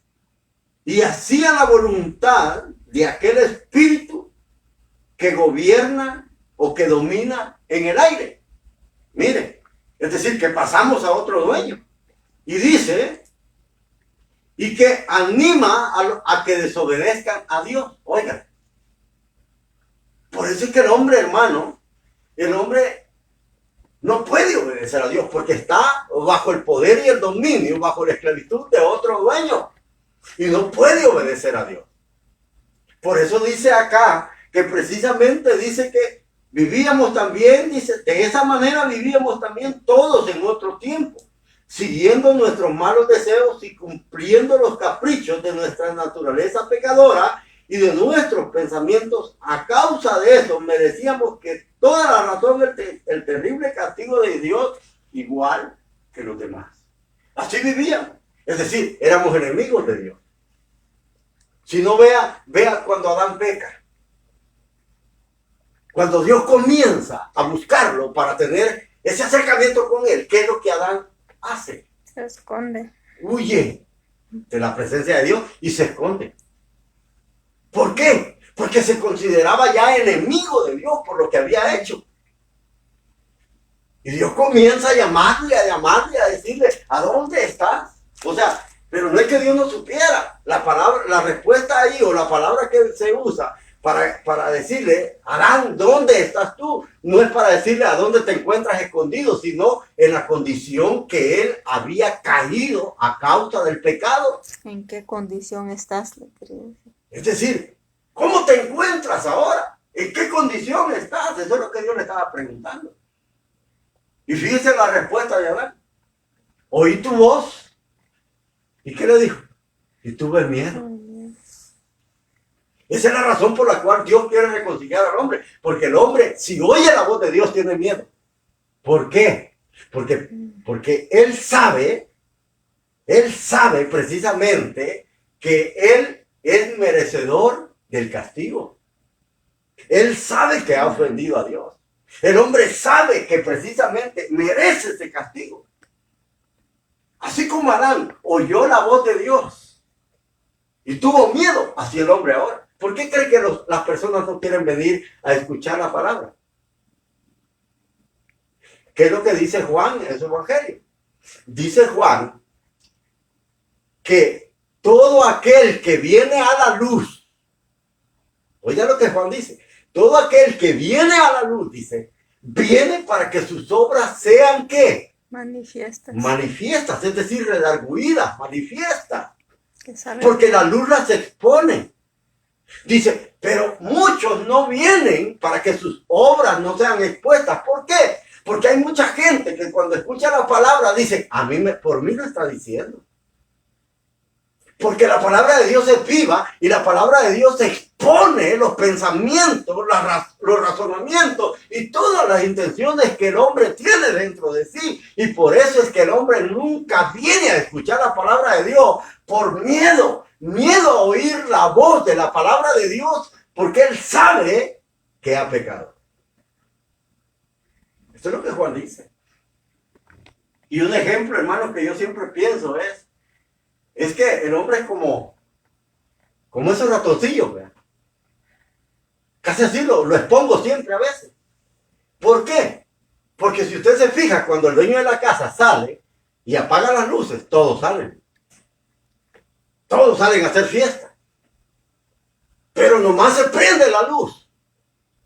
y hacían la voluntad de aquel espíritu que gobierna o que domina en el aire. Mire, es decir, que pasamos a otro dueño. Y dice, y que anima a que desobedezcan a Dios. Oigan, por eso es que el hombre, hermano, el hombre no puede obedecer a Dios porque está bajo el poder y el dominio, bajo la esclavitud de otro dueño. Y no puede obedecer a Dios. Por eso dice acá que precisamente dice que vivíamos también, dice, de esa manera vivíamos también todos en otro tiempo, siguiendo nuestros malos deseos y cumpliendo los caprichos de nuestra naturaleza pecadora y de nuestros pensamientos. A causa de eso merecíamos que toda la razón, el terrible castigo de Dios, igual que los demás. Así vivían. Es decir, éramos enemigos de Dios. Si no, vea cuando Adán peca. Cuando Dios comienza a buscarlo para tener ese acercamiento con él, ¿qué es lo que Adán hace? Se esconde. Huye de la presencia de Dios y se esconde. ¿Por qué? Porque se consideraba ya enemigo de Dios por lo que había hecho. Y Dios comienza a llamarle, y a decirle, ¿a dónde estás? O sea, pero no es que Dios no supiera. La palabra, la respuesta ahí, o la palabra que se usa para decirle, Adán, ¿dónde estás tú? No es para decirle a dónde te encuentras escondido, sino en la condición que él había caído a causa del pecado. ¿En qué condición estás? Le quería decir. Es decir, ¿cómo te encuentras ahora? ¿En qué condición estás? Eso es lo que Dios le estaba preguntando. Y fíjese la respuesta de Adán. Oí tu voz. ¿Y qué le dijo? Y tuve miedo. Esa es la razón por la cual Dios quiere reconciliar al hombre. Porque el hombre, si oye la voz de Dios, tiene miedo. ¿Por qué? Porque él sabe precisamente que él es merecedor del castigo. Él sabe que ha ofendido a Dios. El hombre sabe que precisamente merece ese castigo. Así como Adán oyó la voz de Dios y tuvo miedo, así el hombre ahora. ¿Por qué cree que las personas no quieren venir a escuchar la palabra? ¿Qué es lo que dice Juan en su evangelio? Dice Juan que todo aquel que viene a la luz, oiga lo que Juan dice, todo aquel que viene a la luz, dice, viene para que sus obras sean ¿qué? Manifiestas. Manifiestas, es decir, redargüidas, manifiestas. Que porque la luz las expone. Dice, pero muchos no vienen para que sus obras no sean expuestas. ¿Por qué? Porque hay mucha gente que cuando escucha la palabra dice, por mí lo está diciendo. Porque la palabra de Dios es viva y la palabra de Dios expone los pensamientos, los razonamientos y todas las intenciones que el hombre tiene dentro de sí. Y por eso es que el hombre nunca viene a escuchar la palabra de Dios por miedo. Miedo a oír la voz de la palabra de Dios porque él sabe que ha pecado. Esto es lo que Juan dice. Y un ejemplo, hermano, que yo siempre pienso es que el hombre es como esos ratoncillos, ¿verdad? Casi así lo expongo siempre a veces. ¿Por qué? Porque si usted se fija, cuando el dueño de la casa sale y apaga las luces, todos salen. Todos salen a hacer fiesta. Pero nomás se prende la luz.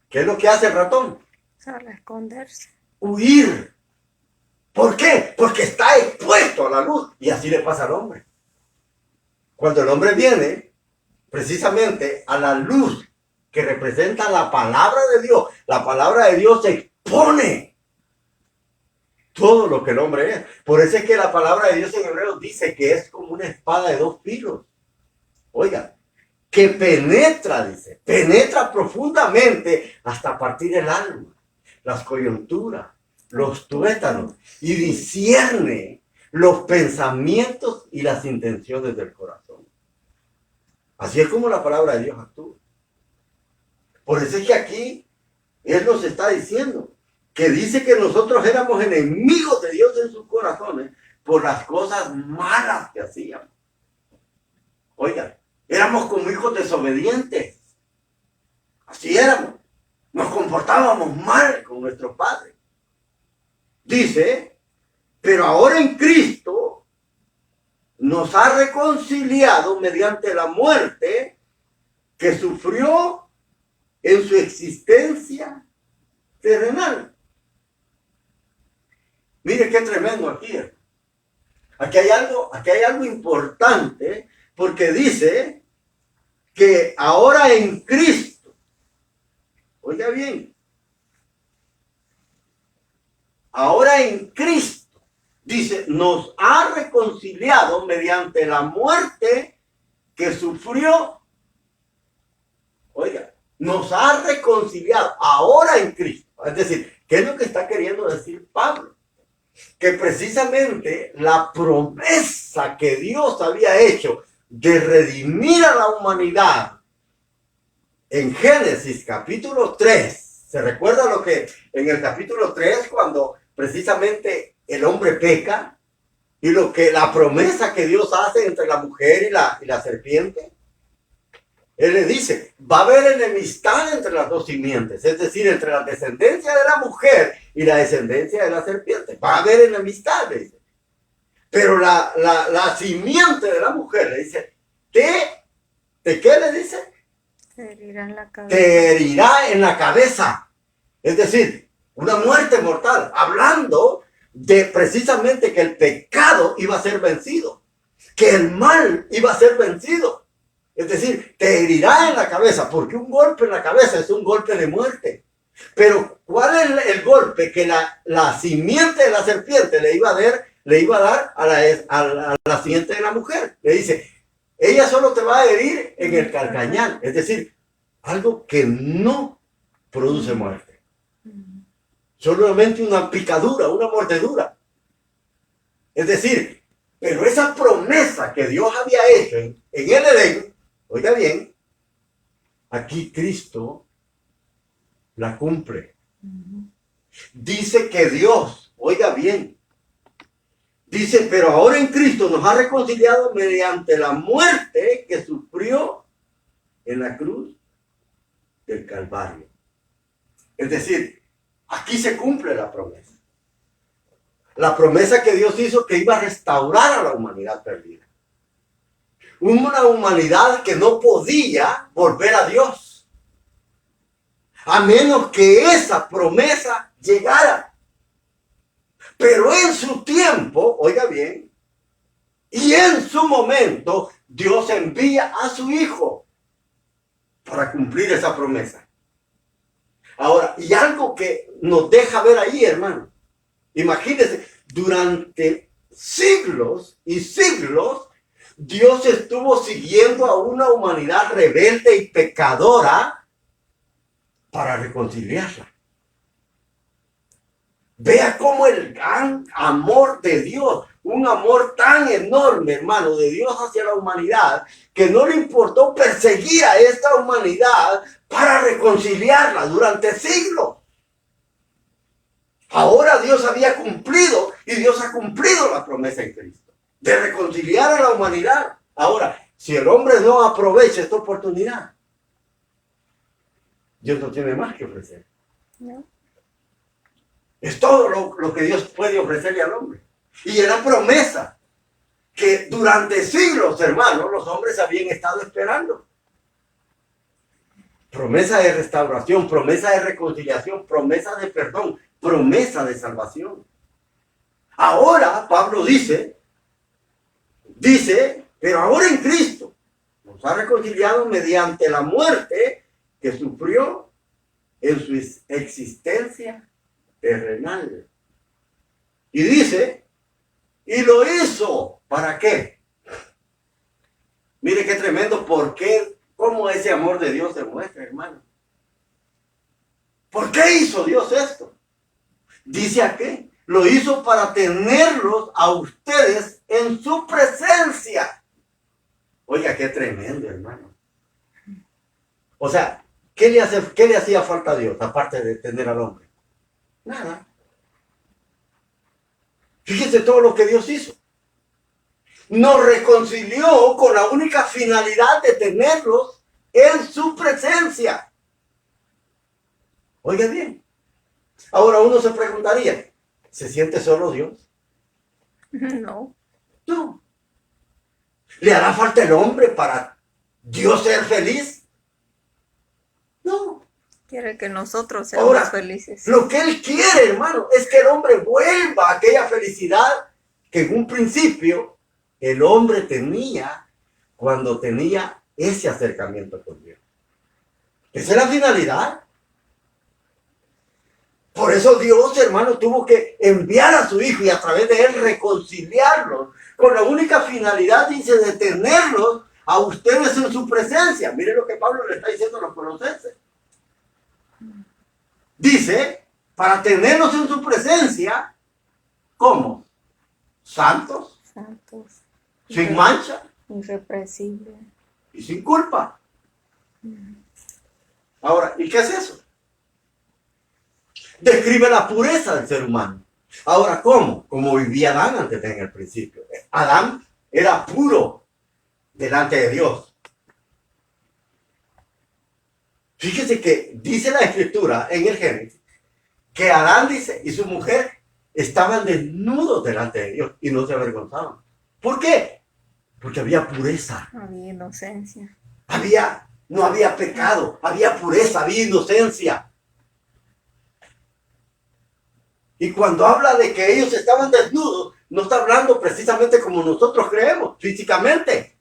¿Qué es lo que hace el ratón? Sale a esconderse. Huir. ¿Por qué? Porque está expuesto a la luz. Y así le pasa al hombre. Cuando el hombre viene precisamente a la luz que representa la palabra de Dios, la palabra de Dios expone todo lo que el hombre es. Por eso es que la palabra de Dios en hebreo dice que es como una espada de dos filos. Oiga, que penetra, dice, penetra profundamente hasta partir el alma, las coyunturas, los tuétanos y discierne los pensamientos y las intenciones del corazón. Así es como la palabra de Dios actúa. Por eso es que aquí Él nos está diciendo que dice que nosotros éramos enemigos de Dios en sus corazones por las cosas malas que hacíamos. Oigan, éramos como hijos desobedientes. Así éramos. Nos comportábamos mal con nuestro Padre. Dice, pero ahora en Cristo nos ha reconciliado mediante la muerte que sufrió en su existencia terrenal. Mire qué tremendo aquí. Aquí hay algo importante, porque dice que ahora en Cristo, oiga bien, ahora en Cristo, dice, nos ha reconciliado mediante la muerte que sufrió. Oiga, nos ha reconciliado ahora en Cristo. Es decir, ¿qué es lo que está queriendo decir Pablo? que precisamente la promesa que Dios había hecho de redimir a la humanidad en Génesis capítulo 3, ¿se recuerda lo que en el capítulo 3 cuando precisamente el hombre peca y lo que la promesa que Dios hace entre la mujer y la serpiente? Él le dice, va a haber enemistad entre las dos simientes, es decir, entre la descendencia de la mujer y la descendencia de la serpiente. Va a haber enemistad, le dice. Pero la simiente de la mujer le dice, ¿de qué le dice? Te herirá en la cabeza. Te herirá en la cabeza. Es decir, una muerte mortal. Hablando de precisamente que el pecado iba a ser vencido, que el mal iba a ser vencido. Es decir, te herirá en la cabeza, porque un golpe en la cabeza es un golpe de muerte. Pero, ¿cuál es el golpe que la simiente de la serpiente le iba a dar a la simiente de la mujer? Le dice, ella solo te va a herir en el calcañal. Es decir, algo que no produce muerte. Solamente una picadura, una mordedura. Es decir, pero esa promesa que Dios había hecho en el Edén, oiga bien, aquí Cristo la cumple. Dice que Dios, oiga bien, dice, pero ahora en Cristo nos ha reconciliado mediante la muerte que sufrió en la cruz del Calvario. Es decir, aquí se cumple la promesa. La promesa que Dios hizo que iba a restaurar a la humanidad perdida. Una humanidad que no podía volver a Dios, a menos que esa promesa llegara. Pero en su tiempo, oiga bien, y en su momento, Dios envía a su Hijo para cumplir esa promesa. Ahora, y algo que nos deja ver ahí, hermano, imagínense, durante siglos y siglos, Dios estuvo siguiendo a una humanidad rebelde y pecadora para reconciliarla. Vea cómo el gran amor de Dios, un amor tan enorme, hermano, de Dios hacia la humanidad, que no le importó perseguir a esta humanidad para reconciliarla durante siglos. Ahora Dios había cumplido y Dios ha cumplido la promesa en Cristo de reconciliar a la humanidad. Ahora, si el hombre no aprovecha esta oportunidad, Dios no tiene más que ofrecer. ¿No? Es todo lo que Dios puede ofrecerle al hombre. Y era promesa que durante siglos, hermanos, los hombres habían estado esperando. Promesa de restauración, promesa de reconciliación, promesa de perdón, promesa de salvación. Ahora, Pablo dice, pero ahora en Cristo nos ha reconciliado mediante la muerte que sufrió en su existencia terrenal. Y dice, y lo hizo, ¿para qué? Mire qué tremendo, ¿por qué? ¿Cómo ese amor de Dios se muestra, hermano? ¿Por qué hizo Dios esto? Dice aquí, lo hizo para tenerlos a ustedes en su presencia. Oiga, qué tremendo, hermano. O sea, ¿qué le hacía falta a Dios, aparte de tener al hombre? Nada. Fíjese todo lo que Dios hizo. Nos reconcilió con la única finalidad de tenerlos en su presencia. Oiga bien. Ahora uno se preguntaría, ¿se siente solo Dios? No. No. ¿Le hará falta el hombre para Dios ser feliz? No. Quiere que nosotros seamos Ahora, felices. lo que Él quiere, hermano, es que el hombre vuelva a aquella felicidad que en un principio el hombre tenía cuando tenía ese acercamiento con Dios. Esa es la finalidad. Por eso Dios, hermano, tuvo que enviar a su Hijo y a través de Él reconciliarlos con la única finalidad, dice, de tenerlos a ustedes en su presencia. Miren lo que Pablo le está diciendo a los colosenses. Dice, para tenerlos en su presencia ¿Cómo? Santos, santos, sin mancha irrepresibles. y sin culpa. Ahora, ¿y qué es eso? Describe la pureza del ser humano. Ahora, ¿cómo? Como vivía Adán antes en el principio. Adán era puro delante de Dios. Fíjese que dice la Escritura en el Génesis que Adán, dice, y su mujer estaban desnudos delante de Dios y no se avergonzaban. ¿Por qué? Porque había pureza. Había inocencia. No había pecado, había pureza, había inocencia. Y cuando habla de que ellos estaban desnudos, no está hablando precisamente como nosotros creemos, físicamente.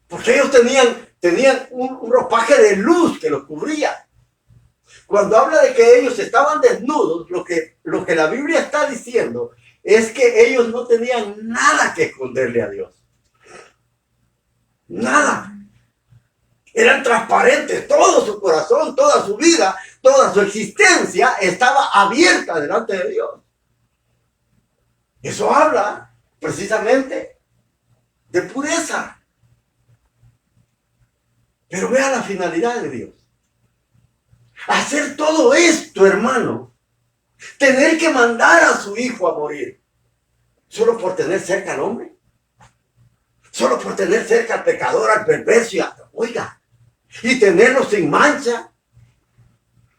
Porque ellos tenían un ropaje de luz que los cubría. Cuando habla de que ellos estaban desnudos, lo que la Biblia está diciendo es que ellos no tenían nada que esconderle a Dios. Nada. Eran transparentes, todo su corazón, toda su vida, toda su existencia estaba abierta delante de Dios. Eso habla precisamente de pureza. Pero vea la finalidad de Dios. Hacer todo esto, hermano, tener que mandar a su hijo a morir, solo por tener cerca al hombre, solo por tener cerca al pecador, al perverso, oiga, y tenerlo sin mancha,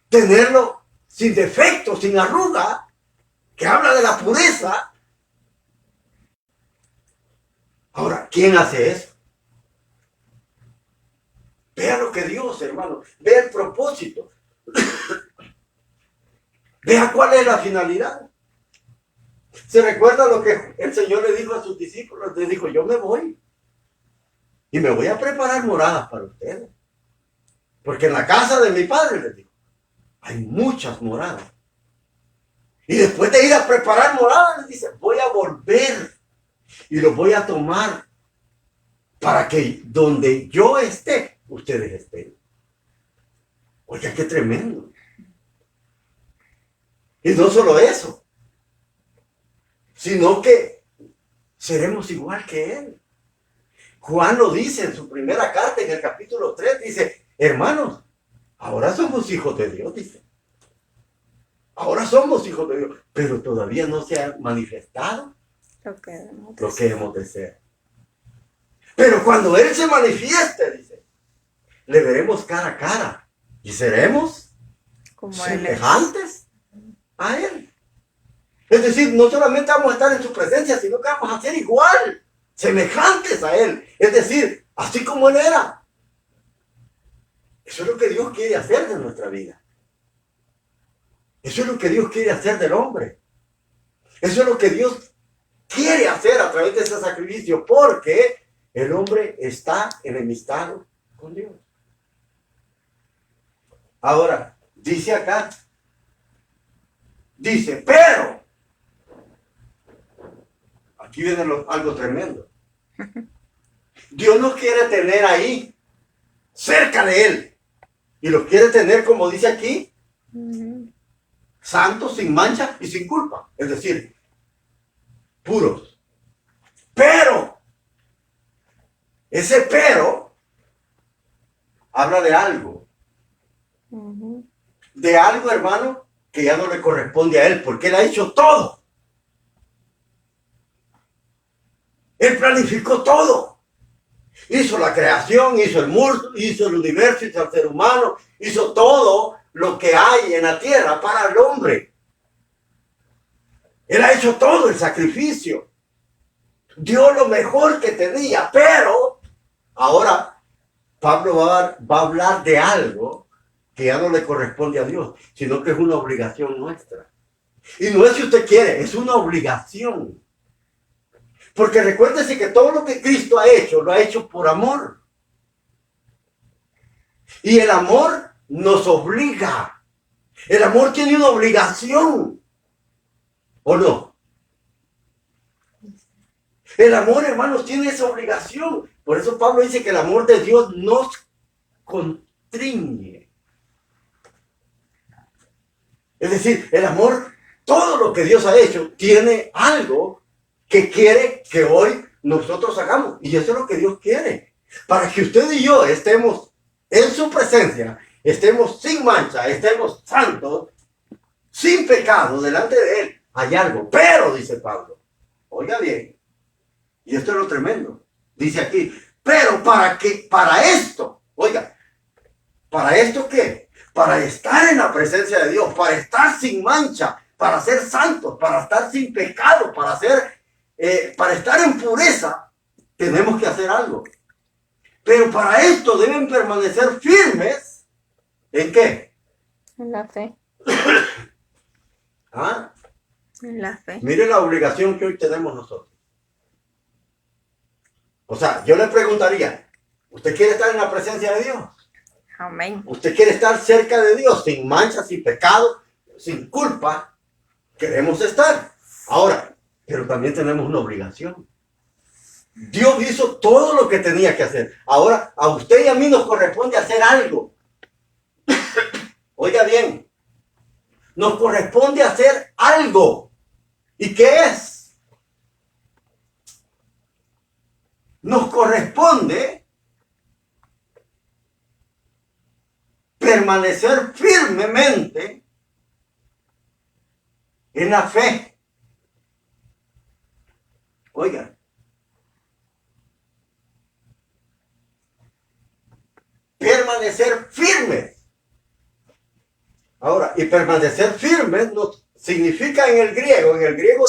tenerlo sin defecto, sin arruga, que habla de la pureza. Ahora, ¿quién hace eso? Vea lo que Dios, hermano, vea el propósito. Vea cuál es la finalidad. ¿Se recuerda lo que el Señor le dijo a sus discípulos? Le dijo, yo me voy. Y me voy a preparar moradas para ustedes. Porque en la casa de mi Padre, les digo, hay muchas moradas. Y después de ir a preparar moradas, les dice, voy a volver. Y los voy a tomar para que donde yo esté, ustedes estén. Oiga, qué tremendo. Y no solo eso, sino que seremos igual que Él. Juan lo dice en su primera carta, en el capítulo 3, dice, hermanos, ahora somos hijos de Dios, dice. Ahora somos hijos de Dios, pero todavía no se ha manifestado Lo que hemos de ser. Pero cuando Él se manifieste, dice, le veremos cara a cara y seremos como semejantes a Él. Es decir, no solamente vamos a estar en su presencia, sino que vamos a ser igual, semejantes a Él. Es decir, así como Él era. Eso es lo que Dios quiere hacer de nuestra vida. Eso es lo que Dios quiere hacer del hombre. Eso es lo que Dios quiere hacer a través de ese sacrificio, porque el hombre está enemistado con Dios. Ahora, dice acá, dice, pero, aquí viene algo tremendo. Dios nos quiere tener ahí, cerca de Él, y los quiere tener, como dice aquí, santos, sin mancha y sin culpa. Es decir, puros. Pero, ese pero, habla de algo. De algo, hermano, que ya no le corresponde a Él, porque Él ha hecho todo. Él planificó todo. Hizo la creación, hizo el mundo, hizo el universo, hizo el ser humano, hizo todo lo que hay en la tierra para el hombre. Él ha hecho todo el sacrificio. Dio lo mejor que tenía, pero ahora Pablo va a hablar de algo que ya no le corresponde a Dios, sino que es una obligación nuestra. Y no es si usted quiere, es una obligación. Porque recuérdese que todo lo que Cristo ha hecho, lo ha hecho por amor. Y el amor nos obliga. El amor tiene una obligación. ¿O no? El amor, hermanos, tiene esa obligación. Por eso Pablo dice que el amor de Dios nos constriñe. Es decir, el amor todo lo que Dios ha hecho tiene algo que quiere que hoy nosotros hagamos. Y eso es lo que Dios quiere. Para que usted y yo estemos en su presencia, estemos sin mancha, estemos santos, sin pecado delante de Él. Hay algo. Pero, dice Pablo, oiga bien, y esto es lo tremendo. Dice aquí, pero para esto, oiga, ¿para esto qué? Para estar en la presencia de Dios, para estar sin mancha, para ser santos, para estar sin pecado, para estar en pureza, tenemos que hacer algo. Pero para esto deben permanecer firmes. ¿En qué? En la fe. ¿Ah? En la fe. Mire la obligación que hoy tenemos nosotros. O sea, yo le preguntaría, ¿usted quiere estar en la presencia de Dios? Amén. ¿Usted quiere estar cerca de Dios, sin mancha, sin pecado, sin culpa? Queremos estar. Ahora, pero también tenemos una obligación. Dios hizo todo lo que tenía que hacer. Ahora, a usted y a mí nos corresponde hacer algo. Oiga bien, nos corresponde hacer algo. ¿Y qué es? Nos corresponde permanecer firmemente en la fe. Oiga, permanecer firmes. Ahora, y permanecer firmes no significa en el griego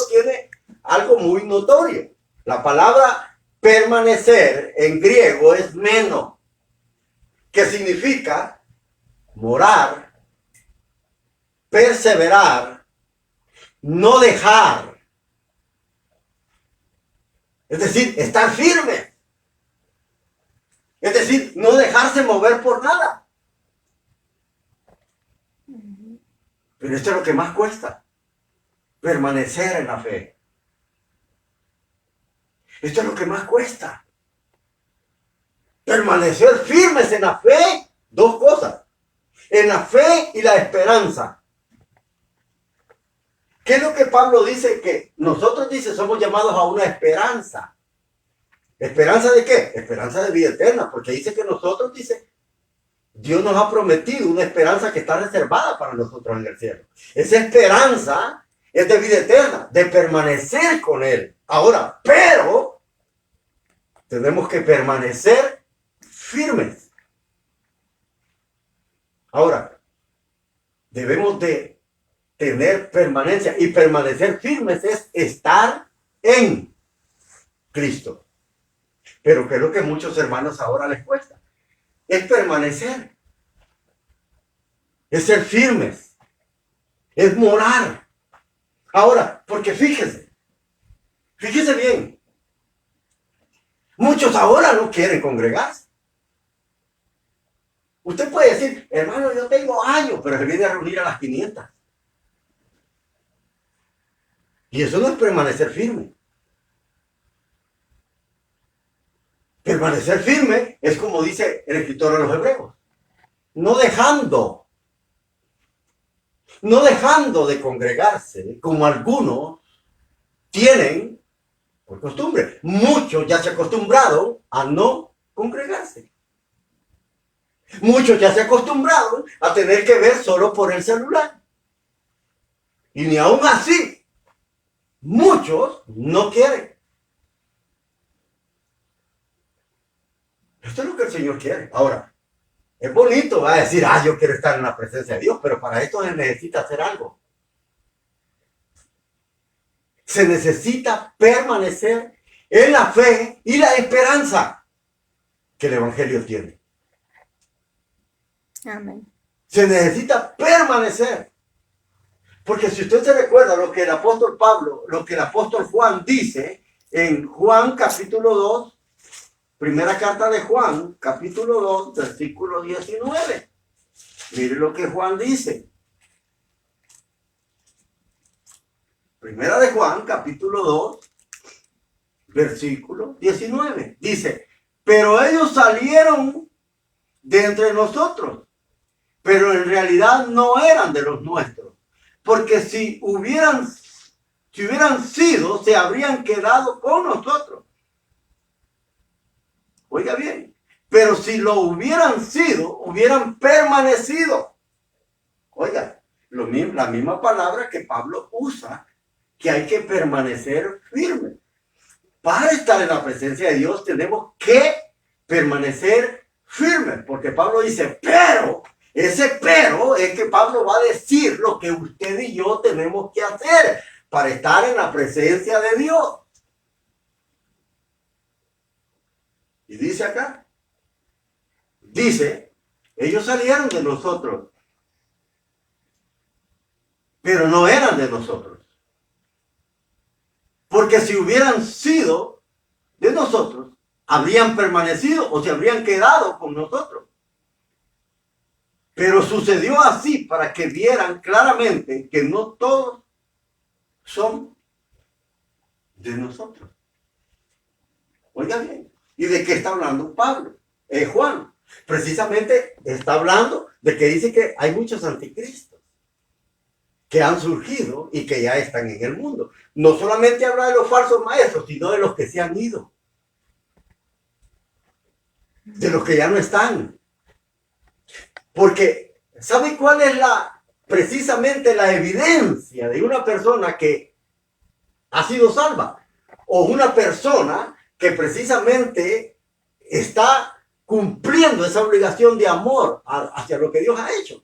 tiene algo muy notorio. La palabra permanecer en griego es meno, que significa morar, perseverar, no dejar. Es decir, estar firme. Es decir, no dejarse mover por nada. Pero esto es lo que más cuesta. Permanecer en la fe. Esto es lo que más cuesta. Permanecer firmes en la fe. Dos cosas. En la fe y la esperanza. ¿Qué es lo que Pablo dice? Que nosotros, dice, somos llamados a una esperanza. ¿Esperanza de qué? Esperanza de vida eterna. Porque dice que nosotros, dice, Dios nos ha prometido una esperanza que está reservada para nosotros en el cielo. Esa esperanza es de vida eterna, de permanecer con Él. Ahora, pero tenemos que permanecer firmes. Ahora, debemos de tener permanencia, y permanecer firmes es estar en Cristo. Pero que es lo que a muchos hermanos ahora les cuesta. Es permanecer. Es ser firmes. Es morar. Ahora, porque fíjese bien. Muchos ahora no quieren congregarse. Usted puede decir, hermano, yo tengo años, pero se viene a reunir a las 500. Y eso no es permanecer firme. Permanecer firme es como dice el escritor de los Hebreos. No dejando de congregarse, como algunos tienen por costumbre. Muchos ya se acostumbraron a no congregarse. Muchos ya se acostumbraron a tener que ver solo por el celular. Y ni aún así, muchos no quieren. Esto es lo que el Señor quiere. Ahora, es bonito, va a decir, yo quiero estar en la presencia de Dios, pero para esto se necesita hacer algo. Se necesita permanecer en la fe y la esperanza que el Evangelio tiene. Amén. Se necesita permanecer. Porque si usted se recuerda lo que el apóstol Pablo, lo que el apóstol Juan dice en Juan capítulo 2, primera carta de Juan, capítulo 2, versículo 19. Mire lo que Juan dice. Primera de Juan, capítulo 2, versículo 19. Dice, pero ellos salieron de entre nosotros, pero en realidad no eran de los nuestros. Porque si hubieran sido, se habrían quedado con nosotros. Oiga bien, pero si lo hubieran sido, hubieran permanecido. Oiga, la misma palabra que Pablo usa, que hay que permanecer firme. Para estar en la presencia de Dios tenemos que permanecer firmes, porque Pablo dice, pero, ese pero es que Pablo va a decir lo que usted y yo tenemos que hacer para estar en la presencia de Dios. Y dice acá, dice, ellos salieron de nosotros, pero no eran de nosotros. Porque si hubieran sido de nosotros, habrían permanecido o se habrían quedado con nosotros. Pero sucedió así para que vieran claramente que no todos son de nosotros. Oiga bien, ¿y de qué está hablando Pablo? Juan, precisamente está hablando de que dice que hay muchos anticristos que han surgido y que ya están en el mundo. No solamente habla de los falsos maestros, sino de los que se han ido. De los que ya no están. Porque, ¿sabe cuál es precisamente la evidencia de una persona que ha sido salva? O una persona que precisamente está cumpliendo esa obligación de amor hacia lo que Dios ha hecho.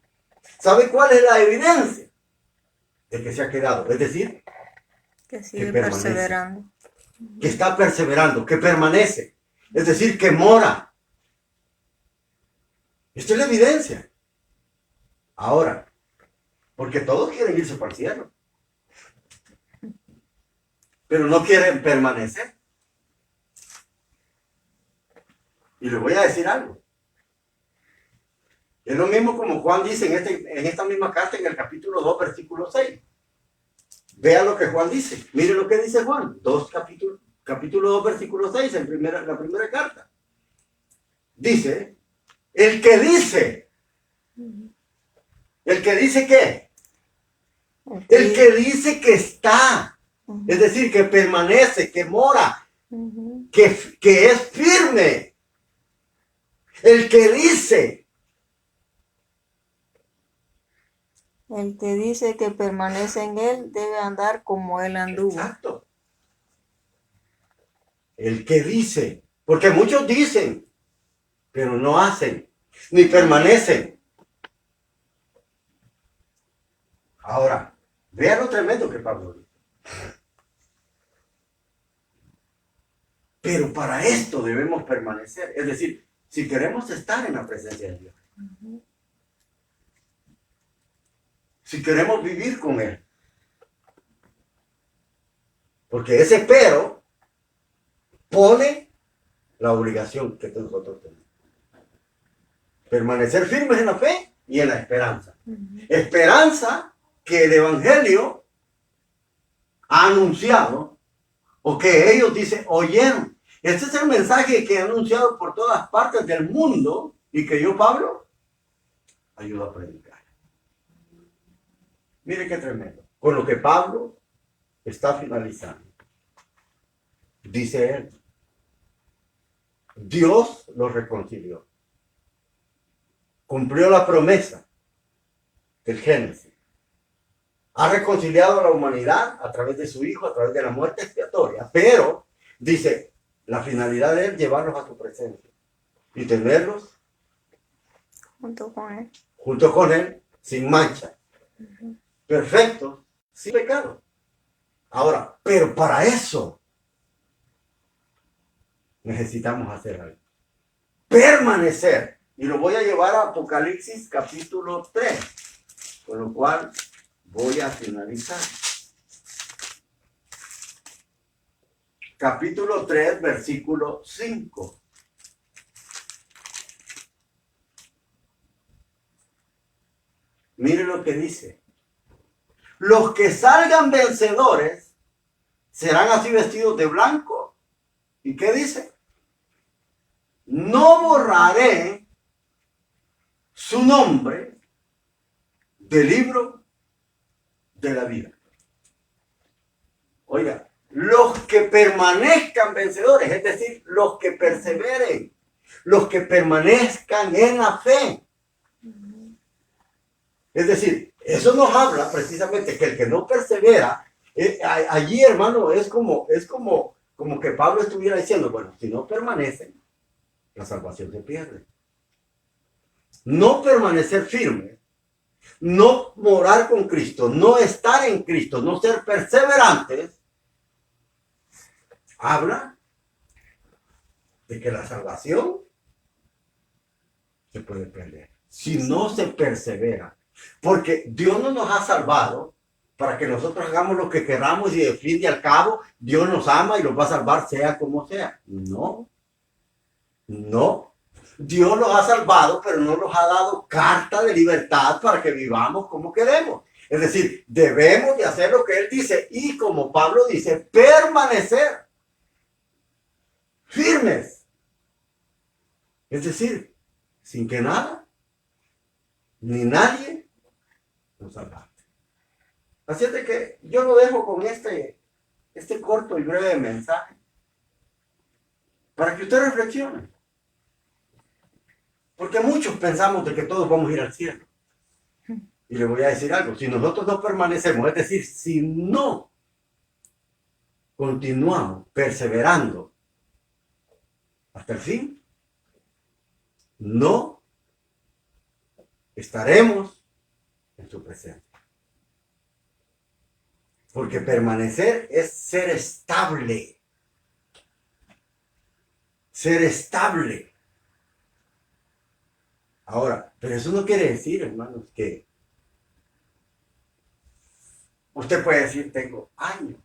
¿Sabe cuál es la evidencia? De que se ha quedado, es decir, que sigue perseverando, que está perseverando, que permanece, es decir, que mora. Esta es la evidencia. Ahora, porque todos quieren irse para el cielo, pero no quieren permanecer. Y les voy a decir algo. Es lo mismo como Juan dice en esta misma carta, en el capítulo 2, versículo 6. Vean lo que Juan dice. Miren lo que dice Juan. Capítulo 2, versículo 6, en la primera carta. Dice, el que dice ¿qué? El que dice que está. Es decir, que permanece, que mora, que es firme. El que dice. El que dice que permanece en él debe andar como él anduvo. Exacto. El que dice. Porque muchos dicen, pero no hacen, ni permanecen. Ahora, vean lo tremendo que Pablo dice. Pero para esto debemos permanecer. Es decir, si queremos estar en la presencia de Dios. Si queremos vivir con Él. Porque ese pero pone la obligación que nosotros tenemos. Permanecer firmes en la fe y en la esperanza. Esperanza que el Evangelio ha anunciado o que ellos dicen, oyeron. Este es el mensaje que he anunciado por todas partes del mundo y que yo, Pablo, ayudo a predicar. Mire qué tremendo. Con lo que Pablo está finalizando. Dice él, Dios los reconcilió. Cumplió la promesa del Génesis. Ha reconciliado a la humanidad a través de su Hijo, a través de la muerte expiatoria. Pero, dice, la finalidad de él llevarlos a su presencia y tenerlos junto con él, sin mancha. Perfectos, sin pecado. Ahora, pero para eso necesitamos hacer algo. Permanecer. Y lo voy a llevar a Apocalipsis capítulo 3. Con lo cual voy a finalizar. Capítulo 3, versículo 5. Mire lo que dice. Los que salgan vencedores serán así vestidos de blanco. ¿Y qué dice? No borraré su nombre del libro de la vida. Oiga, los que permanezcan vencedores, es decir, los que perseveren, los que permanezcan en la fe. Es decir, eso nos habla precisamente que el que no persevera, allí, hermano, es como que Pablo estuviera diciendo, bueno, si no permanecen, la salvación se pierde. No permanecer firme, no morar con Cristo, no estar en Cristo, no ser perseverantes, habla de que la salvación se puede perder si no se persevera. Porque Dios no nos ha salvado para que nosotros hagamos lo que queramos y al fin y al cabo Dios nos ama y nos va a salvar sea como sea. No, no. Dios nos ha salvado, pero no nos ha dado carta de libertad para que vivamos como queremos. Es decir, debemos de hacer lo que Él dice y como Pablo dice, permanecer firmes. Es decir, sin que nada ni nadie nos aparte. Así es de que yo lo dejo con este corto y breve mensaje para que usted reflexione. Porque muchos pensamos de que todos vamos a ir al cielo. Y le voy a decir algo, si nosotros no permanecemos, es decir, si no continuamos perseverando hasta el fin, no estaremos en su presencia. Porque permanecer es ser estable. Ser estable. Ahora, pero eso no quiere decir, hermanos, que usted puede decir, tengo años.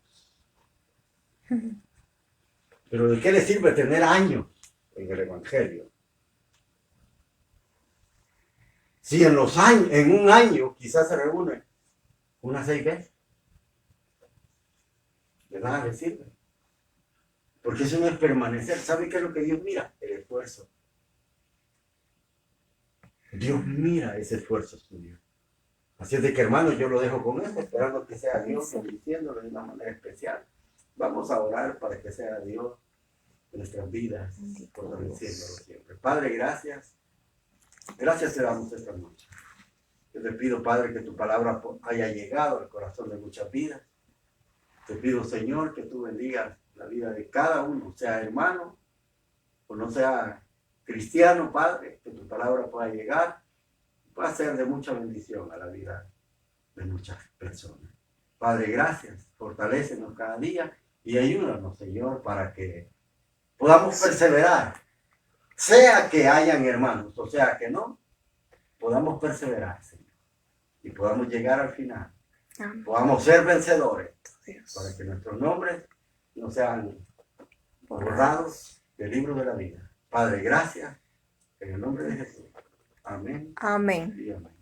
Pero ¿de qué le sirve tener años en el Evangelio? Si en un año quizás se reúne unas 6 veces. De nada le sirve. Porque eso no es permanecer. ¿Sabe qué es lo que Dios mira? El esfuerzo. Dios mira ese esfuerzo suyo. Así es de que, hermanos, yo lo dejo con esto, esperando que sea Dios bendiciéndolo de una manera especial. Vamos a orar para que sea Dios en nuestras vidas, fortaleciéndolo siempre. Padre, gracias. Gracias te damos esta noche. Yo te pido, Padre, que tu palabra haya llegado al corazón de muchas vidas. Te pido, Señor, que tú bendigas la vida de cada uno, sea hermano o no sea cristiano, Padre, que tu palabra pueda llegar, pueda ser de mucha bendición a la vida de muchas personas. Padre, gracias, fortalécenos cada día y ayúdanos, Señor, para que podamos perseverar, sea que hayan hermanos, o sea que no, podamos perseverar, Señor, y podamos llegar al final, podamos ser vencedores, para que nuestros nombres no sean borrados del libro de la vida. Padre, gracias, en el nombre de Jesús. Amén. Amén. Y amén.